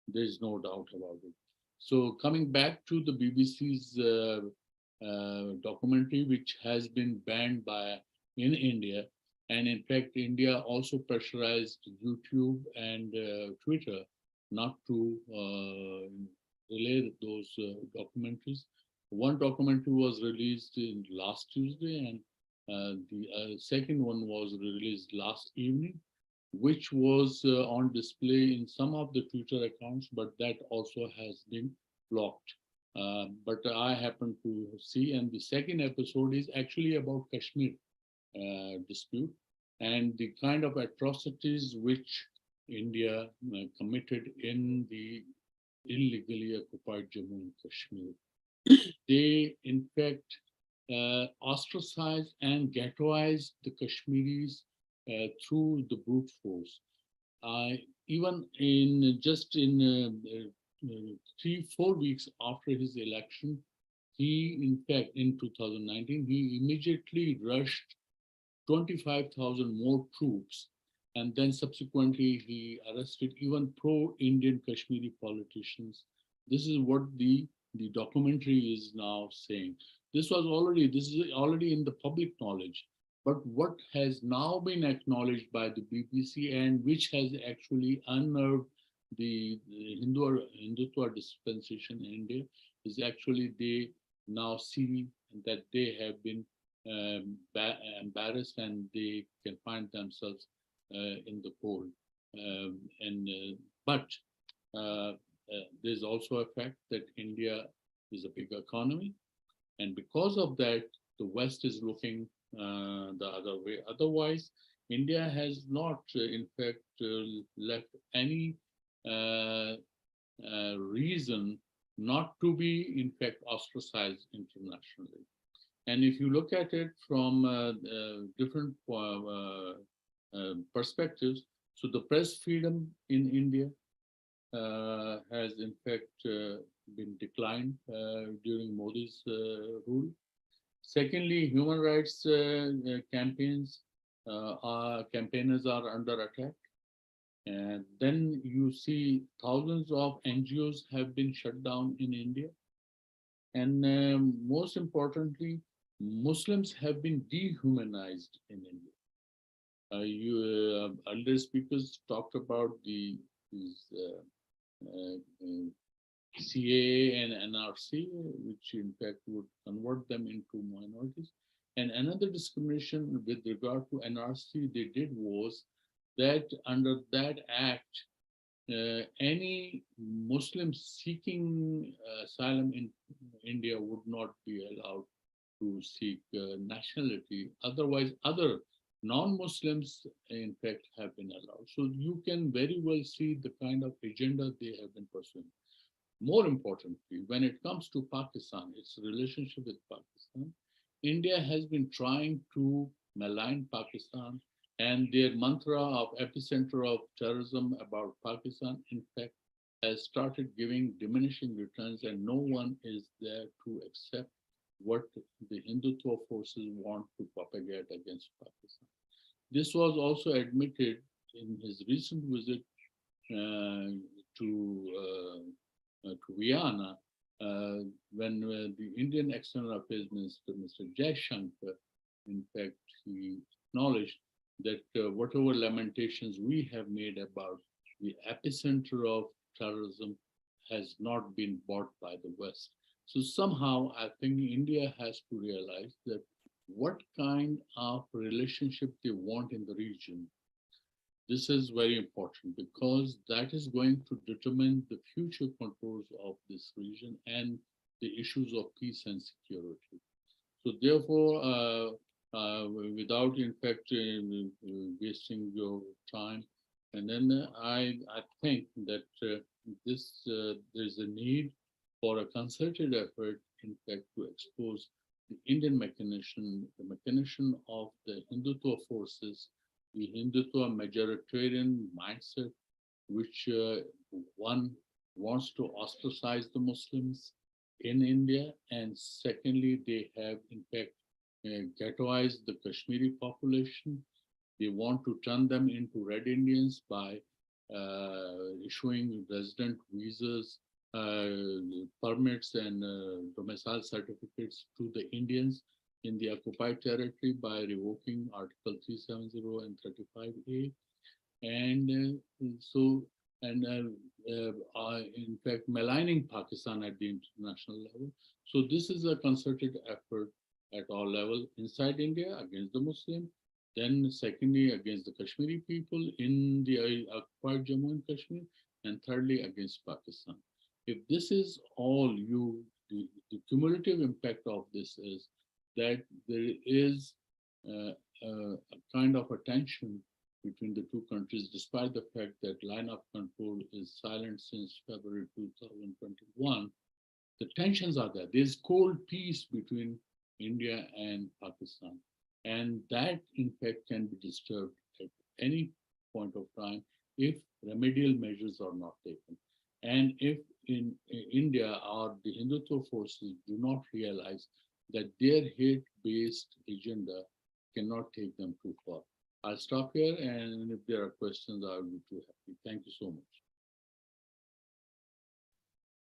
There's no doubt about it. So coming back to the BBC's documentary, which has been banned in India, and in fact, India also pressurized YouTube and Twitter not to relay those documentaries. One documentary was released last Tuesday, and the second one was released last evening, which was on display in some of the Twitter accounts, but that also has been blocked. But I happen to see, and the second episode is actually about Kashmir dispute and the kind of atrocities which India committed in the illegally occupied Jammu and Kashmir. They, in fact, ostracized and ghettoized the Kashmiris through the brute force. Even in 3-4 weeks after his election, he, in fact, in 2019, he immediately rushed 25,000 more troops, and then subsequently he arrested even pro-Indian Kashmiri politicians. This is what the documentary is now saying. This is already in the public knowledge. But what has now been acknowledged by the BBC and which has actually unnerved the Hindutva dispensation in India is actually they now see that they have been embarrassed and they can find themselves in the cold. But there's also a fact that India is a big economy. And because of that, the West is looking the other way. Otherwise, India has not, in fact, left any reason not to be, in fact, ostracized internationally. And if you look at it from different perspectives, so the press freedom in India has in fact been declined during Modi's rule. Secondly, human rights campaigners are under attack. And then you see thousands of NGOs have been shut down in India. And most importantly, Muslims have been dehumanized in India. Earlier speakers talked about these CAA and NRC, which in fact would convert them into minorities. And another discrimination with regard to NRC they did was that under that act, any Muslim seeking asylum in India would not be allowed to seek nationality. Otherwise, other non-Muslims, in fact, have been allowed. So you can very well see the kind of agenda they have been pursuing. More importantly, when it comes to Pakistan, its relationship with Pakistan, India has been trying to malign Pakistan, and their mantra of epicenter of terrorism about Pakistan, in fact, has started giving diminishing returns, and no one is there to accept what the Hindutva forces want to propagate against Pakistan. This was also admitted in his recent visit to Vienna, when the Indian External Affairs Minister, Mr. Jaishankar, in fact, he acknowledged that whatever lamentations we have made about the epicenter of terrorism has not been bought by the West. So somehow I think India has to realize that what kind of relationship they want in the region. This is very important because that is going to determine the future contours of this region and the issues of peace and security. So therefore, without in fact wasting your time, and then I think that there's a need for a concerted effort, in fact, to expose the Indian mechanism, the mechanism of the Hindutva forces, the Hindutva majoritarian mindset, which one wants to ostracize the Muslims in India, and secondly, they have in fact ghettoized the Kashmiri population. They want to turn them into Red Indians by issuing resident visas, permits and domicile certificates to the Indians in the occupied territory by revoking Article 370 and 35A. And in fact, maligning Pakistan at the international level. So this is a concerted effort at all levels inside India against the Muslim, then secondly against the Kashmiri people in the occupied Jammu and Kashmir, and thirdly against Pakistan. If this is all the cumulative impact of this is that there is a kind of a tension between the two countries, despite the fact that line of control is silent since February 2021. The tensions are there. There's cold peace between India and Pakistan. And that, in fact, can be disturbed at any point of time if remedial measures are not taken. And if in India or the Hindutva forces do not realize that their hate-based agenda cannot take them too far. I'll stop here, and if there are questions, I will be too happy. Thank you so much.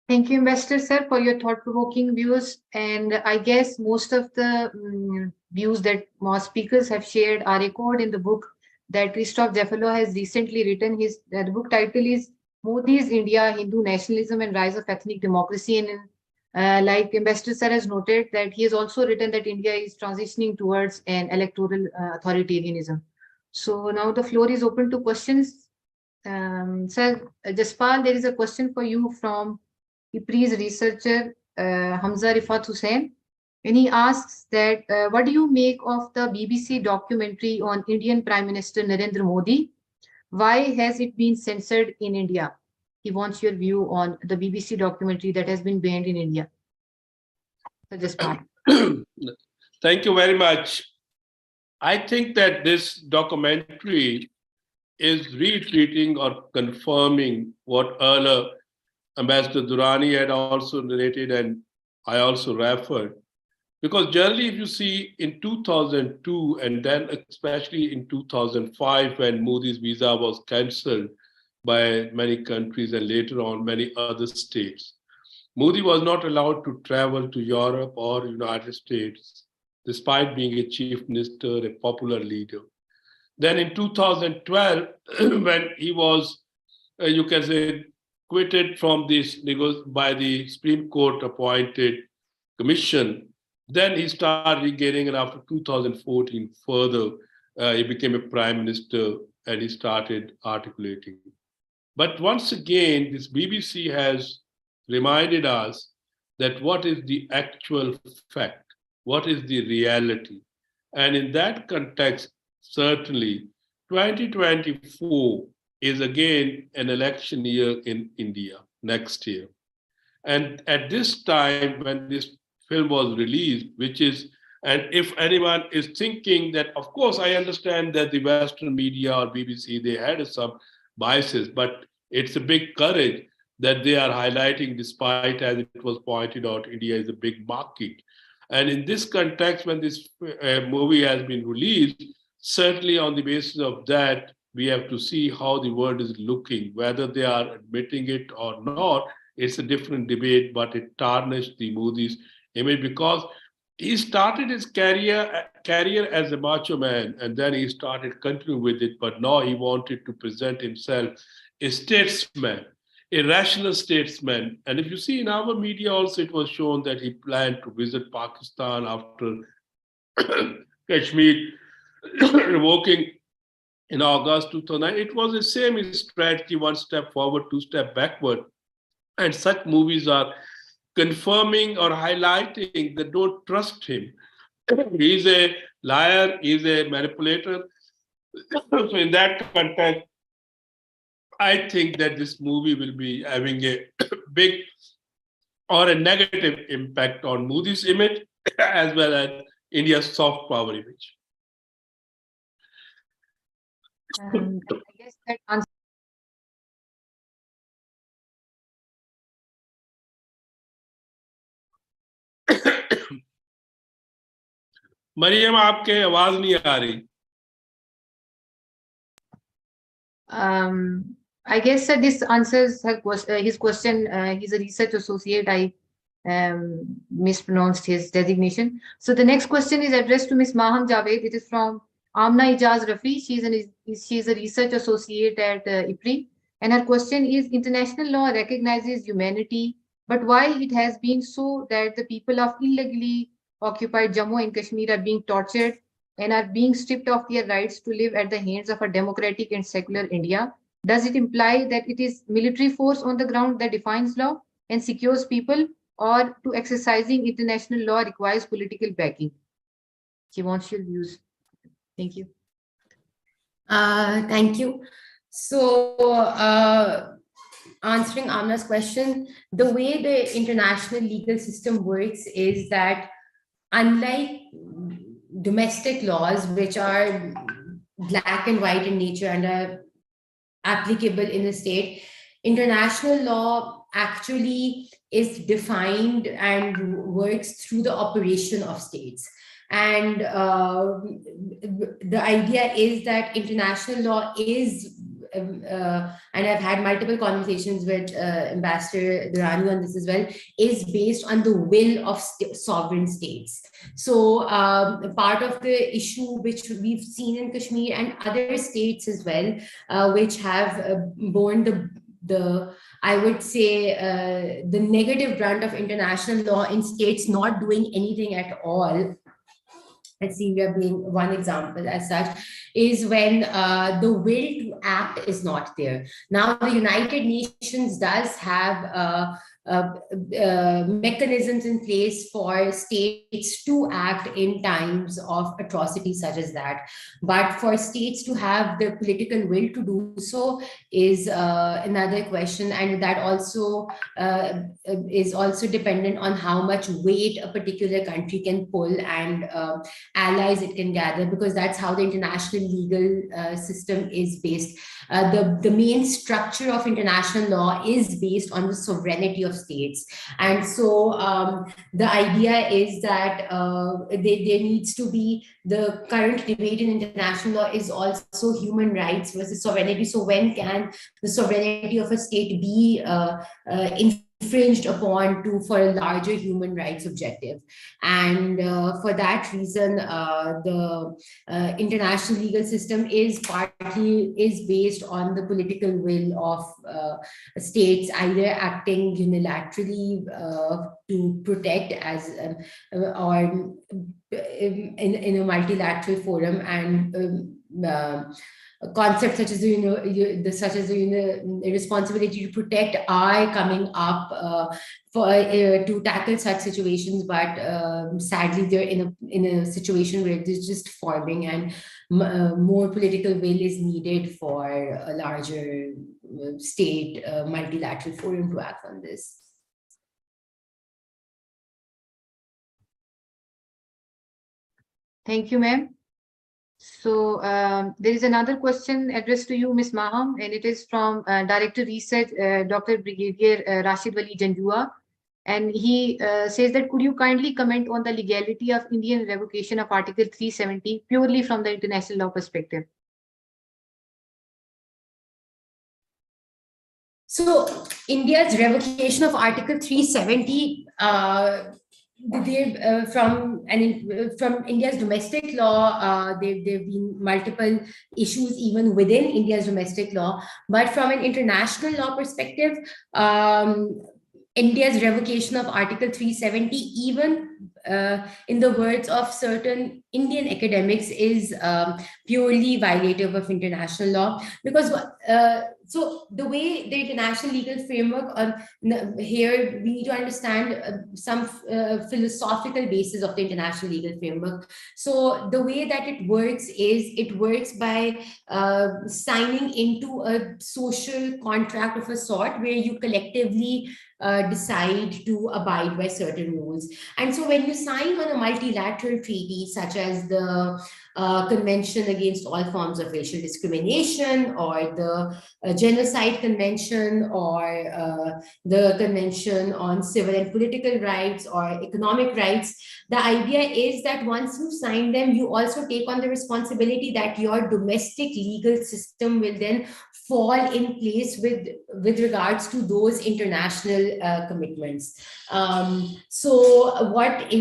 Thank you, Ambassador Sir, for your thought-provoking views. And I guess most of the views that most speakers have shared are echoed in the book that Christophe Jaffalo has recently written. The book title is Modi's India, Hindu Nationalism and Rise of Ethnic Democracy. And like Ambassador Sir has noted, that he has also written that India is transitioning towards an electoral authoritarianism. So now the floor is open to questions. Sir Jaspal, there is a question for you from IPRI's researcher, Hamza Rifat Hussain. And he asks that, what do you make of the BBC documentary on Indian Prime Minister Narendra Modi? Why has it been censored in India? He wants your view on the BBC documentary that has been banned in India. So just part. Thank you very much. I think that this documentary is retreating or confirming what earlier Ambassador Durrani had also narrated and I also referred. Because generally, if you see in 2002 and then especially in 2005 when Modi's visa was cancelled by many countries and later on many other states, Modi was not allowed to travel to Europe or United States despite being a chief minister, a popular leader. Then in 2012, when he was, you can say, quitted from this by the Supreme Court appointed commission, then he started regaining, and after 2014, further, he became a prime minister and he started articulating. But once again, this BBC has reminded us that what is the actual fact, what is the reality. And in that context, certainly 2024 is again an election year in India next year. And at this time, when this film was released, which is, and if anyone is thinking that, of course, I understand that the Western media or BBC, they had some biases, but it's a big courage that they are highlighting, despite, as it was pointed out, India is a big market. And in this context, when this movie has been released, certainly on the basis of that, we have to see how the world is looking, whether they are admitting it or not. It's a different debate, but it tarnished the Modi's image because he started his career as a macho man and then he started continuing with it. But now he wanted to present himself a statesman, a rational statesman. And if you see in our media also, it was shown that he planned to visit Pakistan after Kashmir revoking in August 2009. It was the same strategy, one step forward, two step backward. And such movies are confirming or highlighting that don't trust him. He's a liar, he's a manipulator. So in that context, I think that this movie will be having a big or a negative impact on Modi's image as well as India's soft power image. I guess that answers. Maryam, आपके आवाज नहीं आ रही. I guess that this answers his question. He's a research associate. I mispronounced his designation. So the next question is addressed to Ms. Maham Javed. It is from Amna Ijaz Rafi. She's a research associate at IPRI. And her question is, international law recognizes humanity, but why it has been so that the people of illegally occupied Jammu and Kashmir are being tortured and are being stripped of their rights to live at the hands of a democratic and secular India? Does it imply that it is military force on the ground that defines law and secures people, or to exercising international law requires political backing? She wants your views. Thank you. Thank you. So, answering Amna's question, the way the international legal system works is that unlike domestic laws, which are black and white in nature and are applicable in a state, international law actually is defined and works through the operation of states. And the idea is that international law is, and I've had multiple conversations with Ambassador Durrani on this as well, is based on the will of sovereign states. So part of the issue which we've seen in Kashmir and other states as well, which have borne the I would say the negative brunt of international law in states not doing anything at all, and Syria being one example as such, is when the will to act is not there. Now, the United Nations does have mechanisms in place for states to act in times of atrocities such as that. But for states to have the political will to do so is another question, and that also is also dependent on how much weight a particular country can pull and allies it can gather, because that's how the international legal system is based. The main structure of international law is based on the sovereignty of states. And so the idea is that there needs to be, the current debate in international law is also human rights versus sovereignty. So when can the sovereignty of a state be infringed upon for a larger human rights objective? And for that reason, the international legal system is based on the political will of states either acting unilaterally to protect as or in a multilateral forum, and concepts such as the responsibility to protect are coming up to tackle such situations, but sadly they're in a situation where it is just forming, and more political will is needed for a larger state multilateral forum to act on this. Thank you, ma'am. So there is another question addressed to you, Ms. Maham, and it is from Director Research, Dr. Brigadier Rashid Wali Janjua. And he says that, could you kindly comment on the legality of Indian revocation of Article 370 purely from the international law perspective? So India's revocation of Article 370 from India's domestic law, there've been multiple issues even within India's domestic law, but from an international law perspective, India's revocation of Article 370, even in the words of certain Indian academics, is purely violative of international law, because so the way the international legal framework here, we need to understand some philosophical basis of the international legal framework. So the way that it works is, it works by signing into a social contract of a sort where you collectively decide to abide by certain rules. And so when you sign on a multilateral treaty such as the Convention Against All Forms of Racial Discrimination, or the Genocide Convention, or the Convention on Civil and Political Rights or Economic Rights, the idea is that once you sign them, you also take on the responsibility that your domestic legal system will then fall in place with regards to those international commitments. So what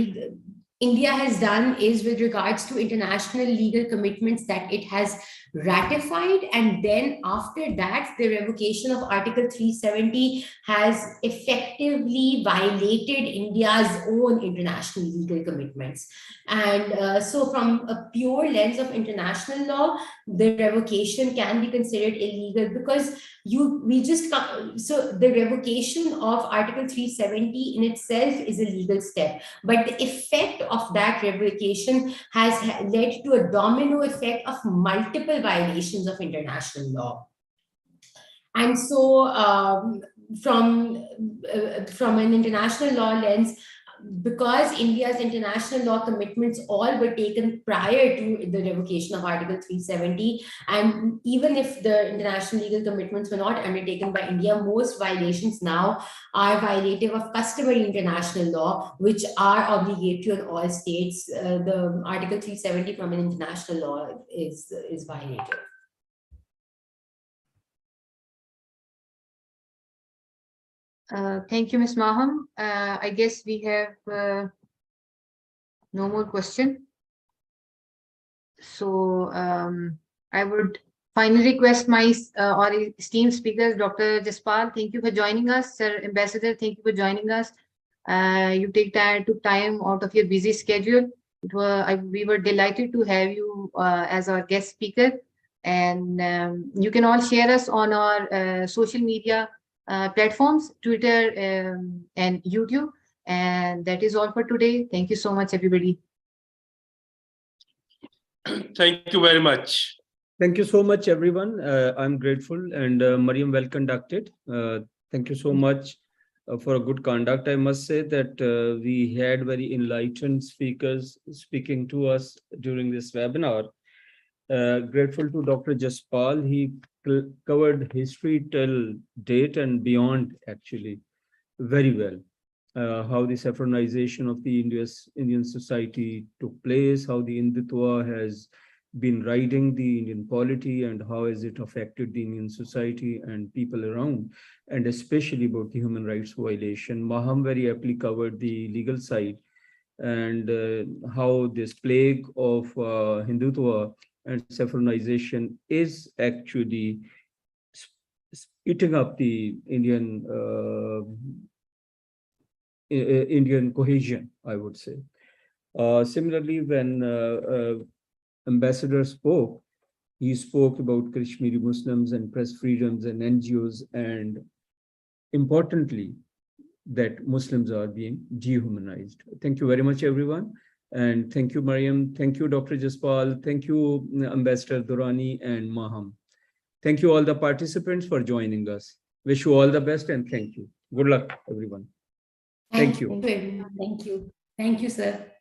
India has done is, with regards to international legal commitments that it has ratified, and then after that, the revocation of Article 370 has effectively violated India's own international legal commitments. And so from a pure lens of international law, the revocation can be considered illegal, because so the revocation of Article 370 in itself is a legal step, but the effect of that revocation has led to a domino effect of multiple violations of international law. And so from an international law lens, because India's international law commitments all were taken prior to the revocation of Article 370, and even if the international legal commitments were not undertaken by India, most violations now are violative of customary international law, which are obligatory on all states. The Article 370 from an international law is violative. Thank you, Ms. Maham. I guess we have no more question. So I would finally request my our esteemed speakers, Dr. Jaspal, thank you for joining us. Sir Ambassador, thank you for joining us. You took time out of your busy schedule. We were delighted to have you as our guest speaker. And you can all share us on our social media platforms, Twitter and YouTube. And that is all for today. Thank you so much, everybody. Thank you very much. Thank you so much, everyone. I'm grateful, and Mariam, well conducted. Thank you so much for a good conduct. I must say that we had very enlightened speakers speaking to us during this webinar. Grateful to Dr. Jaspal. He covered history till date and beyond, actually, very well. How the saffronization of the Indian society took place, how the Hindutva has been riding the Indian polity, and how has it affected the Indian society and people around, and especially about the human rights violation. Maham very aptly covered the legal side, and how this plague of Hindutva and saffronization is actually eating up the Indian cohesion, I would say. Similarly, when ambassador spoke, he spoke about Kashmiri Muslims and press freedoms and NGOs, and importantly, that Muslims are being dehumanized. Thank you very much, everyone. And thank you, Mariam. Thank you, Dr. Jaspal. Thank you, Ambassador Durrani and Maham. Thank you all the participants for joining us. Wish you all the best and thank you. Good luck, everyone. Thank you. Thank you. Thank you, sir.